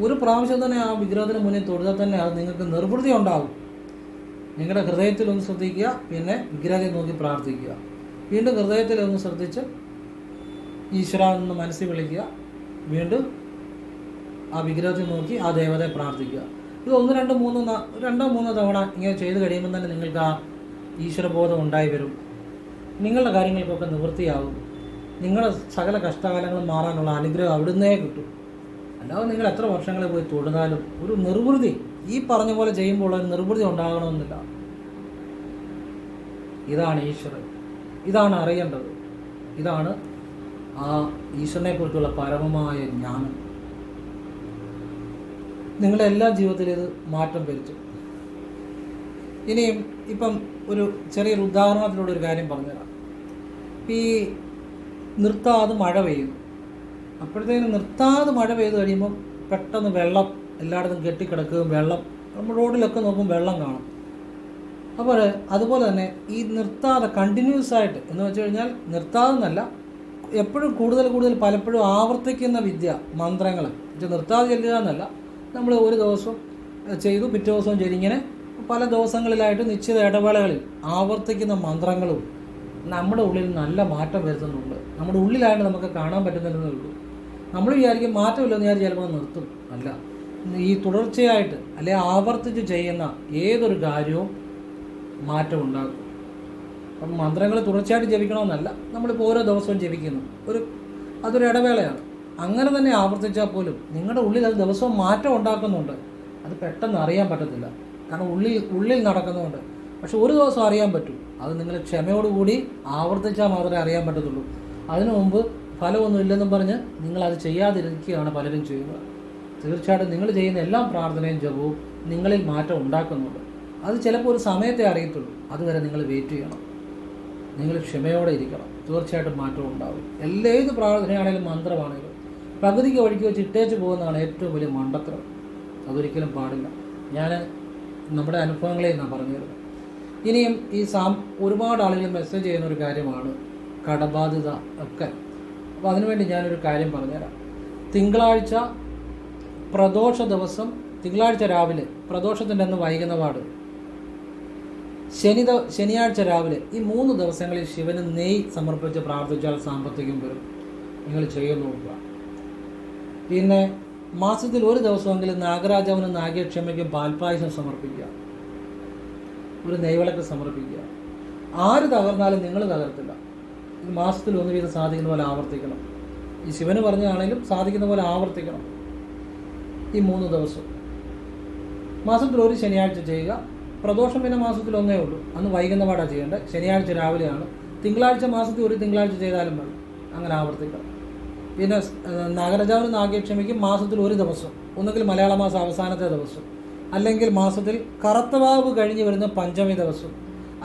A: ഒരു പ്രാവശ്യം തന്നെ ആ വിഗ്രഹത്തിന് മുന്നിൽ തൊഴുതാൽ തന്നെ അത് നിങ്ങൾക്ക് നിർവൃത്തി ഉണ്ടാകും. നിങ്ങളുടെ ഹൃദയത്തിലൊന്ന് ശ്രദ്ധിക്കുക, പിന്നെ വിഗ്രഹത്തെ നോക്കി പ്രാർത്ഥിക്കുക. വീണ്ടും ഹൃദയത്തിലൊന്ന് ശ്രദ്ധിച്ച് ഈശ്വര എന്ന് മനസ്സിൽ വിളിക്കുക. വീണ്ടും ആ വിഗ്രഹത്തിൽ നോക്കി ആ ദേവതയെ പ്രാർത്ഥിക്കുക. ഇത് 1, 2, 3 തവണ ഇങ്ങനെ ചെയ്ത് കഴിയുമ്പോൾ തന്നെ നിങ്ങൾക്ക് ആ ഈശ്വരബോധം ഉണ്ടായി വരും. നിങ്ങളുടെ കാര്യങ്ങൾക്കൊക്കെ നിവൃത്തിയാകും. നിങ്ങളുടെ സകല കഷ്ടകാലങ്ങളും മാറാനുള്ള അനുഗ്രഹം അവിടുന്നേ കിട്ടും. അല്ലാതെ നിങ്ങൾ എത്ര വർഷങ്ങളിൽ പോയി തൊഴുതാലും ഒരു നിർവൃതി, ഈ പറഞ്ഞ പോലെ ചെയ്യുമ്പോൾ ഒരു നിർവൃതി ഉണ്ടാകണമെന്നില്ല. ഇതാണ് ഈശ്വരൻ. ഇതാണ് അറിയേണ്ടത്. ഇതാണ് ആ ഈശ്വരനെ കുറിച്ചുള്ള പരമമായ ജ്ഞാനം. നിങ്ങളുടെ എല്ലാ ജീവിതത്തിലും ഇത് മാറ്റം വരുത്തും. ഇനിയും ഇപ്പം ഒരു ചെറിയൊരു ഉദാഹരണത്തിലൂടെ ഒരു കാര്യം പറഞ്ഞുതരാം. ഈ നിർത്താതെ മഴ പെയ്യുന്നു. അപ്പോഴത്തേക്കും നിർത്താതെ മഴ പെയ്ത് കഴിയുമ്പം പെട്ടെന്ന് വെള്ളം എല്ലായിടത്തും കെട്ടിക്കിടക്കുകയും വെള്ളം നമ്മൾ റോഡിലൊക്കെ നോക്കുമ്പോൾ വെള്ളം കാണും. അപ്പോൾ അതുപോലെ തന്നെ ഈ നിർത്താതെ കണ്ടിന്യൂസ് ആയിട്ട് എന്ന് വെച്ച് കഴിഞ്ഞാൽ നിർത്താതെ എന്നല്ല, എപ്പോഴും കൂടുതൽ പലപ്പോഴും ആവർത്തിക്കുന്ന വിദ്യ, മന്ത്രങ്ങൾ നിർത്താതെ ചെല്ലുക എന്നല്ല. നമ്മൾ ഒരു ദിവസം ചെയ്തു, പിറ്റേ ദിവസവും ചെയ്തു, ഇങ്ങനെ പല ദിവസങ്ങളിലായിട്ട് നിശ്ചിത ഇടവേളകളിൽ ആവർത്തിക്കുന്ന മന്ത്രങ്ങളും നമ്മുടെ ഉള്ളിൽ നല്ല മാറ്റം വരുത്തുന്നുണ്ട്. നമ്മുടെ ഉള്ളിലായിട്ട് നമുക്ക് കാണാൻ പറ്റുന്നില്ലെന്നേ ഉള്ളൂ. നമ്മൾ വിചാരിക്കും മാറ്റമില്ലെന്ന് വിചാരിച്ച് ചിലപ്പോൾ നിർത്തും. അല്ല, ഈ തുടർച്ചയായിട്ട് അല്ലെങ്കിൽ ആവർത്തിച്ച് ചെയ്യുന്ന ഏതൊരു കാര്യവും മാറ്റം ഉണ്ടാകും. അപ്പം മന്ത്രങ്ങൾ തുടർച്ചയായിട്ട് ജപിക്കണമെന്നല്ല, നമ്മളിപ്പോൾ ഓരോ ദിവസവും ജപിക്കുന്നു, അതൊരു ഇടവേളയാണ്. അങ്ങനെ തന്നെ ആവർത്തിച്ചാൽ പോലും നിങ്ങളുടെ ഉള്ളിൽ അത് ദിവസവും മാറ്റം ഉണ്ടാക്കുന്നുണ്ട്. അത് പെട്ടെന്ന് അറിയാൻ പറ്റത്തില്ല, കാരണം ഉള്ളിൽ നടക്കുന്നുണ്ട്. പക്ഷെ ഒരു ദിവസം അറിയാൻ പറ്റും. അത് നിങ്ങൾ ക്ഷമയോടുകൂടി ആവർത്തിച്ചാൽ മാത്രമേ അറിയാൻ പറ്റത്തുള്ളൂ. അതിനു മുമ്പ് ഫലമൊന്നും ഇല്ലെന്നും പറഞ്ഞ് നിങ്ങളത് ചെയ്യാതിരിക്കുകയാണ് പലരും ചെയ്യുന്നത്. തീർച്ചയായിട്ടും നിങ്ങൾ ചെയ്യുന്ന എല്ലാ പ്രാർത്ഥനയും ജപവും നിങ്ങളിൽ മാറ്റം ഉണ്ടാക്കുന്നുണ്ട്. അത് ചിലപ്പോൾ ഒരു സമയത്തെ അറിയത്തുള്ളൂ. അതുവരെ നിങ്ങൾ വെയിറ്റ് ചെയ്യണം. നിങ്ങൾ ക്ഷമയോടെ ഇരിക്കണം. തീർച്ചയായിട്ടും മാറ്റം ഉണ്ടാകും. ഏത് പ്രാർത്ഥനയാണെങ്കിലും മന്ത്രമാണെങ്കിലും പകുതിക്ക് വഴിക്ക് വെച്ച് ഇട്ടേച്ച് പോകുന്നതാണ് ഏറ്റവും വലിയ മണ്ടത്തരം. അതൊരിക്കലും പാടില്ല. ഞാൻ നമ്മുടെ അനുഭവങ്ങളെ ഞാൻ പറഞ്ഞു തരുന്നത്. ഇനിയും ഈ ഒരുപാട് ആളുകൾ മെസ്സേജ് ചെയ്യുന്ന ഒരു കാര്യമാണ് കടബാധ്യത ഒക്കെ. അപ്പോൾ അതിനുവേണ്ടി ഞാനൊരു കാര്യം പറഞ്ഞുതരാം. തിങ്കളാഴ്ച പ്രദോഷ ദിവസം, തിങ്കളാഴ്ച രാവിലെ പ്രദോഷത്തിൻ്റെ അന്ന് വൈകുന്ന പാട്, ശനിയാഴ്ച രാവിലെ, ഈ 3 ദിവസങ്ങളിൽ ശിവന് നെയ്യ് സമർപ്പിച്ച് പ്രാർത്ഥിച്ചാൽ സാമ്പത്തികം വരും. നിങ്ങൾ ചെയ്ത് നോക്കുക. പിന്നെ മാസത്തിൽ ഒരു ദിവസമെങ്കിലും നാഗരാജാവിനും നാഗേക്ഷമയ്ക്കും പാൽപ്പായസം സമർപ്പിക്കുക, ഒരു നെയ്വിളക്ക് സമർപ്പിക്കുക. ആര് തകർന്നാലും നിങ്ങൾ തകർത്തില്ല. ഇത് മാസത്തിൽ 1 വീതം സാധിക്കുന്ന പോലെ ആവർത്തിക്കണം. ഈ ശിവന് പറഞ്ഞാണെങ്കിലും സാധിക്കുന്ന പോലെ ആവർത്തിക്കണം. ഈ 3 ദിവസം മാസത്തിൽ ഒരു ശനിയാഴ്ച ചെയ്യുക. പ്രദോഷം പിന്നെ മാസത്തിൽ 1 ഉള്ളൂ, അന്ന് വൈകുന്ന പാടാണ് ചെയ്യേണ്ടത്. ശനിയാഴ്ച രാവിലെയാണ്. തിങ്കളാഴ്ച മാസത്തിൽ ഒരു തിങ്കളാഴ്ച ചെയ്താലും മതി. അങ്ങനെ ആവർത്തിക്കണം. പിന്നെ നാഗരാജാവിനും നാഗേക്ഷമിക്കും മാസത്തിൽ ഒരു ദിവസം, ഒന്നുകിൽ മലയാള മാസം അവസാനത്തെ ദിവസം, അല്ലെങ്കിൽ മാസത്തിൽ കറുത്തവാവ് കഴിഞ്ഞ് വരുന്ന പഞ്ചമി ദിവസം,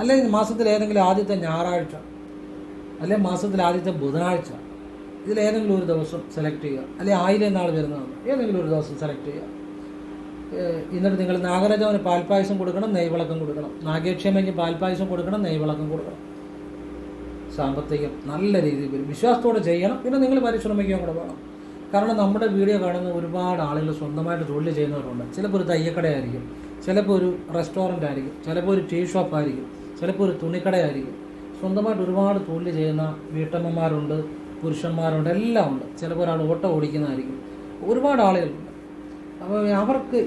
A: അല്ലെങ്കിൽ മാസത്തിൽ ഏതെങ്കിലും ആദ്യത്തെ ഞായറാഴ്ച, അല്ലെങ്കിൽ മാസത്തിൽ ആദ്യത്തെ ബുധനാഴ്ച, ഇതിലേതെങ്കിലും ഒരു ദിവസം സെലക്ട് ചെയ്യുക. അല്ലെങ്കിൽ 1000 നാൾ വരുന്നതാണ്, ഏതെങ്കിലും ഒരു ദിവസം സെലക്ട് ചെയ്യുക. എന്നിട്ട് നിങ്ങൾ നാഗരാജാവിന് പാൽപ്പായസം കൊടുക്കണം, നെയ്വിളക്കം കൊടുക്കണം. നാഗേക്ഷമയ്ക്ക് പാൽപ്പായസം കൊടുക്കണം, നെയ്വിളക്കം കൊടുക്കണം. സാമ്പത്തികം നല്ല രീതിയിൽ വരും. വിശ്വാസത്തോടെ ചെയ്യണം. പിന്നെ നിങ്ങൾ പരിശ്രമിക്കുകയും കൂടെ വേണം. കാരണം നമ്മുടെ വീഡിയോ കാണുന്ന ഒരുപാട് ആളുകൾ സ്വന്തമായിട്ട് തൊഴിൽ ചെയ്യുന്നവരുണ്ട്. ചിലപ്പോൾ ഒരു തയ്യക്കടയായിരിക്കും, ചിലപ്പോൾ ഒരു റെസ്റ്റോറൻ്റ് ആയിരിക്കും, ചിലപ്പോൾ ഒരു ടീ ഷോപ്പായിരിക്കും, ചിലപ്പോൾ ഒരു തുണിക്കടയായിരിക്കും. സ്വന്തമായിട്ട് ഒരുപാട് തൊഴിൽ ചെയ്യുന്ന വീട്ടമ്മമാരുണ്ട്, പുരുഷന്മാരുണ്ട്, എല്ലാം ഉണ്ട്. ചിലപ്പോൾ ഒരാൾ ഓട്ടോ ഓടിക്കുന്നതായിരിക്കും. ഒരുപാട് ആളുകളുണ്ട്. അപ്പോൾ അവർക്ക്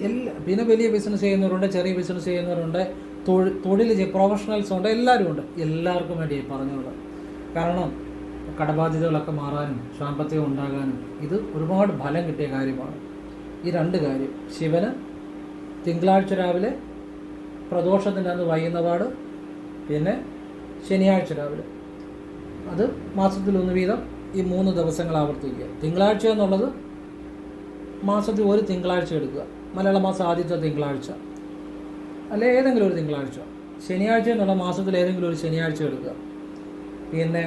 A: പിന്നെ വലിയ ബിസിനസ് ചെയ്യുന്നവരുണ്ട്, ചെറിയ ബിസിനസ് ചെയ്യുന്നവരുണ്ട്, തൊഴിൽ പ്രൊഫഷണൽസ് ഉണ്ട്, എല്ലാവരും ഉണ്ട്. എല്ലാവർക്കും വേണ്ടി പറഞ്ഞുള്ളത്. കാരണം കടബാധ്യതകളൊക്കെ മാറാനും സാമ്പത്തികം ഉണ്ടാകാനും ഇത് ഒരുപാട് ഫലം കിട്ടിയ കാര്യമാണ്. ഈ 2 കാര്യം, ശിവന് തിങ്കളാഴ്ച രാവിലെ പ്രദോഷത്തിൻ്റെ അന്ന് വൈകുന്നപാട്, പിന്നെ ശനിയാഴ്ച രാവിലെ, അത് മാസത്തിൽ 1 വീതം ഈ 3 ദിവസങ്ങൾ ആവർത്തിക്കുക. തിങ്കളാഴ്ച എന്നുള്ളത് മാസത്തിൽ ഒരു തിങ്കളാഴ്ച എടുക്കുക, മലയാള മാസം ആദ്യത്തെ തിങ്കളാഴ്ച, അല്ലെ ഏതെങ്കിലും ഒരു തിങ്കളാഴ്ച. ശനിയാഴ്ച എന്നുള്ള മാസത്തിൽ ഏതെങ്കിലും ഒരു ശനിയാഴ്ച എടുക്കുക. പിന്നെ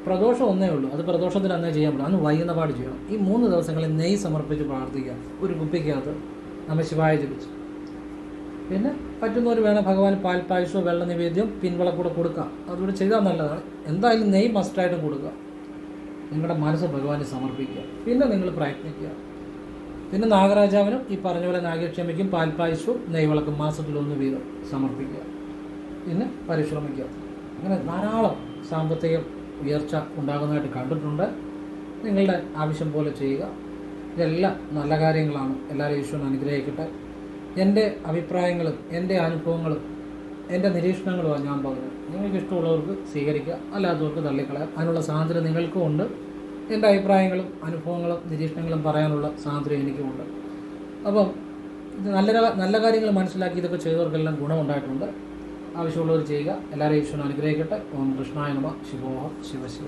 A: പ്രദോഷം ഒന്നേ ഉള്ളൂ, അത് പ്രദോഷത്തിന് അന്നേ ചെയ്യാൻ പറ്റും, അന്ന് വൈകുന്നപാട് ചെയ്യണം. ഈ 3 ദിവസങ്ങളിൽ നെയ്യ് സമർപ്പിച്ച് പ്രാർത്ഥിക്കുക, ഒരു കുപ്പിക്കകത്ത് നമഃശിവായ ജപിച്ച്. പിന്നെ പറ്റുന്നവർ വേണം ഭഗവാൻ പാൽപ്പായസോ വെള്ള നിവേദ്യം പിൻവിളക്കൂടെ കൊടുക്കാം, അതുകൂടെ ചെയ്താൽ നല്ലതാണ്. എന്തായാലും നെയ്യ് മസ്റ്റായിട്ടും കൊടുക്കുക. നിങ്ങളുടെ മനസ്സ് ഭഗവാന് സമർപ്പിക്കുക. പിന്നെ നിങ്ങൾ പ്രയത്നിക്കുക. പിന്നെ നാഗരാജാവിനും ഈ പറഞ്ഞ പോലെ നാഗേക്ഷമയ്ക്കും പാൽപ്പായസവും നെയ്വിളക്കും മാസത്തിൽ 1 വീതം സമർപ്പിക്കുക. പിന്നെ പരിശ്രമിക്കുക. അങ്ങനെ ധാരാളം സാമ്പത്തിക ഉയർച്ച ഉണ്ടാകുന്നതായിട്ട് കണ്ടിട്ടുണ്ട്. നിങ്ങളുടെ ആവശ്യം പോലെ ചെയ്യുക. ഇതെല്ലാം നല്ല കാര്യങ്ങളാണ്. എല്ലാവരും ഈശ്വരൻ അനുഗ്രഹിക്കട്ടെ. എൻ്റെ അഭിപ്രായങ്ങളും എൻ്റെ അനുഭവങ്ങളും എൻ്റെ നിരീക്ഷണങ്ങളുമാണ് ഞാൻ പറഞ്ഞത്. നിങ്ങൾക്ക് ഇഷ്ടമുള്ളവർക്ക് സ്വീകരിക്കുക, അല്ലാത്തവർക്ക് തള്ളിക്കളയാം. അതിനുള്ള സ്വാതന്ത്ര്യം നിങ്ങൾക്കും ഉണ്ട്. എൻ്റെ അഭിപ്രായങ്ങളും അനുഭവങ്ങളും നിരീക്ഷണങ്ങളും പറയാനുള്ള സ്വാതന്ത്ര്യം എനിക്കുമുണ്ട്. അപ്പം ഇത് നല്ല കാര്യങ്ങൾ മനസ്സിലാക്കി ഇതൊക്കെ ചെയ്തവർക്കെല്ലാം ഗുണമുണ്ടായിട്ടുണ്ട്. ആവശ്യമുള്ളവർ ചെയ്യുക. എല്ലാവരെയും ഈശ്വരൻ അനുഗ്രഹിക്കട്ടെ. ഓം കൃഷ്ണായ നമഃ. ശിവോഹം ശിവശിവ.